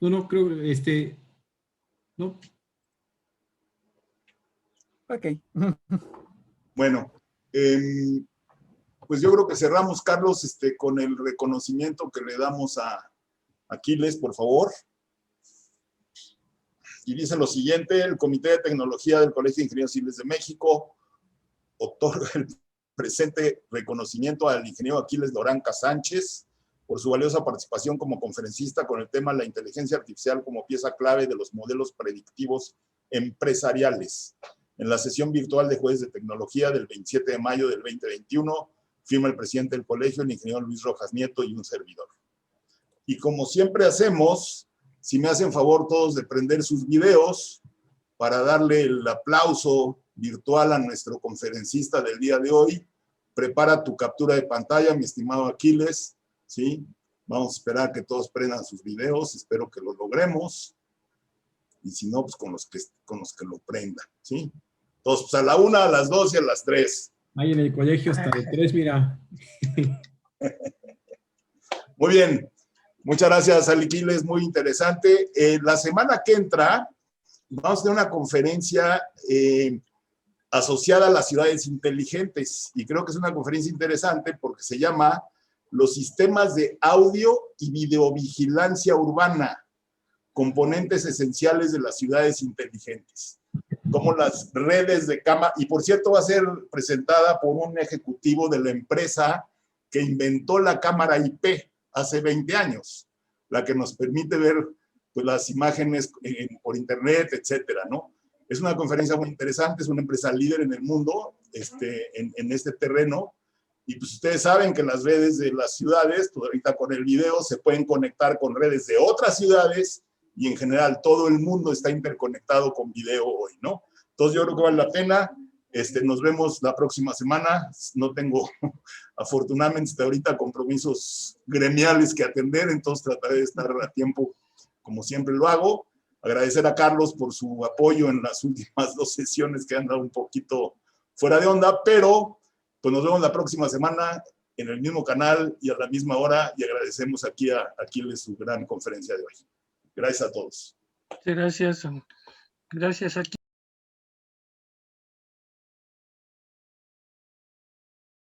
No, creo, no. Ok. Bueno, pues yo creo que cerramos, Carlos, con el reconocimiento que le damos a Aquiles, por favor. Y dice lo siguiente: el Comité de Tecnología del Colegio de Ingenieros Civiles de México otorga el presente reconocimiento al ingeniero Aquiles Loranca Sánchez por su valiosa participación como conferencista con el tema La inteligencia artificial como pieza clave de los modelos predictivos empresariales. En la sesión virtual de Jueves de Tecnología del 27 de mayo del 2021, firma el presidente del colegio, el ingeniero Luis Rojas Nieto, y un servidor. Y como siempre hacemos, si me hacen favor todos de prender sus videos para darle el aplauso virtual a nuestro conferencista del día de hoy. Prepara tu captura de pantalla, mi estimado Aquiles, ¿sí? Vamos a esperar que todos prendan sus videos, espero que lo logremos. Y si no, pues con los que lo prendan, ¿sí? Entonces, pues a la 1, a las 2 y a las 3. Ahí en el colegio hasta de 3, mira. Muy bien. Muchas gracias, Aquiles, muy interesante. La semana que entra vamos a tener una conferencia asociada a las ciudades inteligentes, y creo que es una conferencia interesante porque se llama Los sistemas de audio y videovigilancia urbana, componentes esenciales de las ciudades inteligentes, como las redes de cámara, y por cierto va a ser presentada por un ejecutivo de la empresa que inventó la cámara IP hace 20 años, la que nos permite ver pues, las imágenes por internet, etcétera, ¿no? Es una conferencia muy interesante, es una empresa líder en el mundo en este terreno, y pues ustedes saben que las redes de las ciudades, pues ahorita con el video, se pueden conectar con redes de otras ciudades, y en general todo el mundo está interconectado con video hoy, ¿no? Entonces yo creo que vale la pena. Nos vemos la próxima semana. No tengo, afortunadamente, hasta ahorita compromisos gremiales que atender, entonces trataré de estar a tiempo como siempre lo hago. Agradecer a Carlos por su apoyo en las últimas 2 sesiones que han dado un poquito fuera de onda, pero pues nos vemos la próxima semana en el mismo canal y a la misma hora, y agradecemos aquí a Aquiles su gran conferencia de hoy. Gracias a todos. Gracias. Gracias, aquí.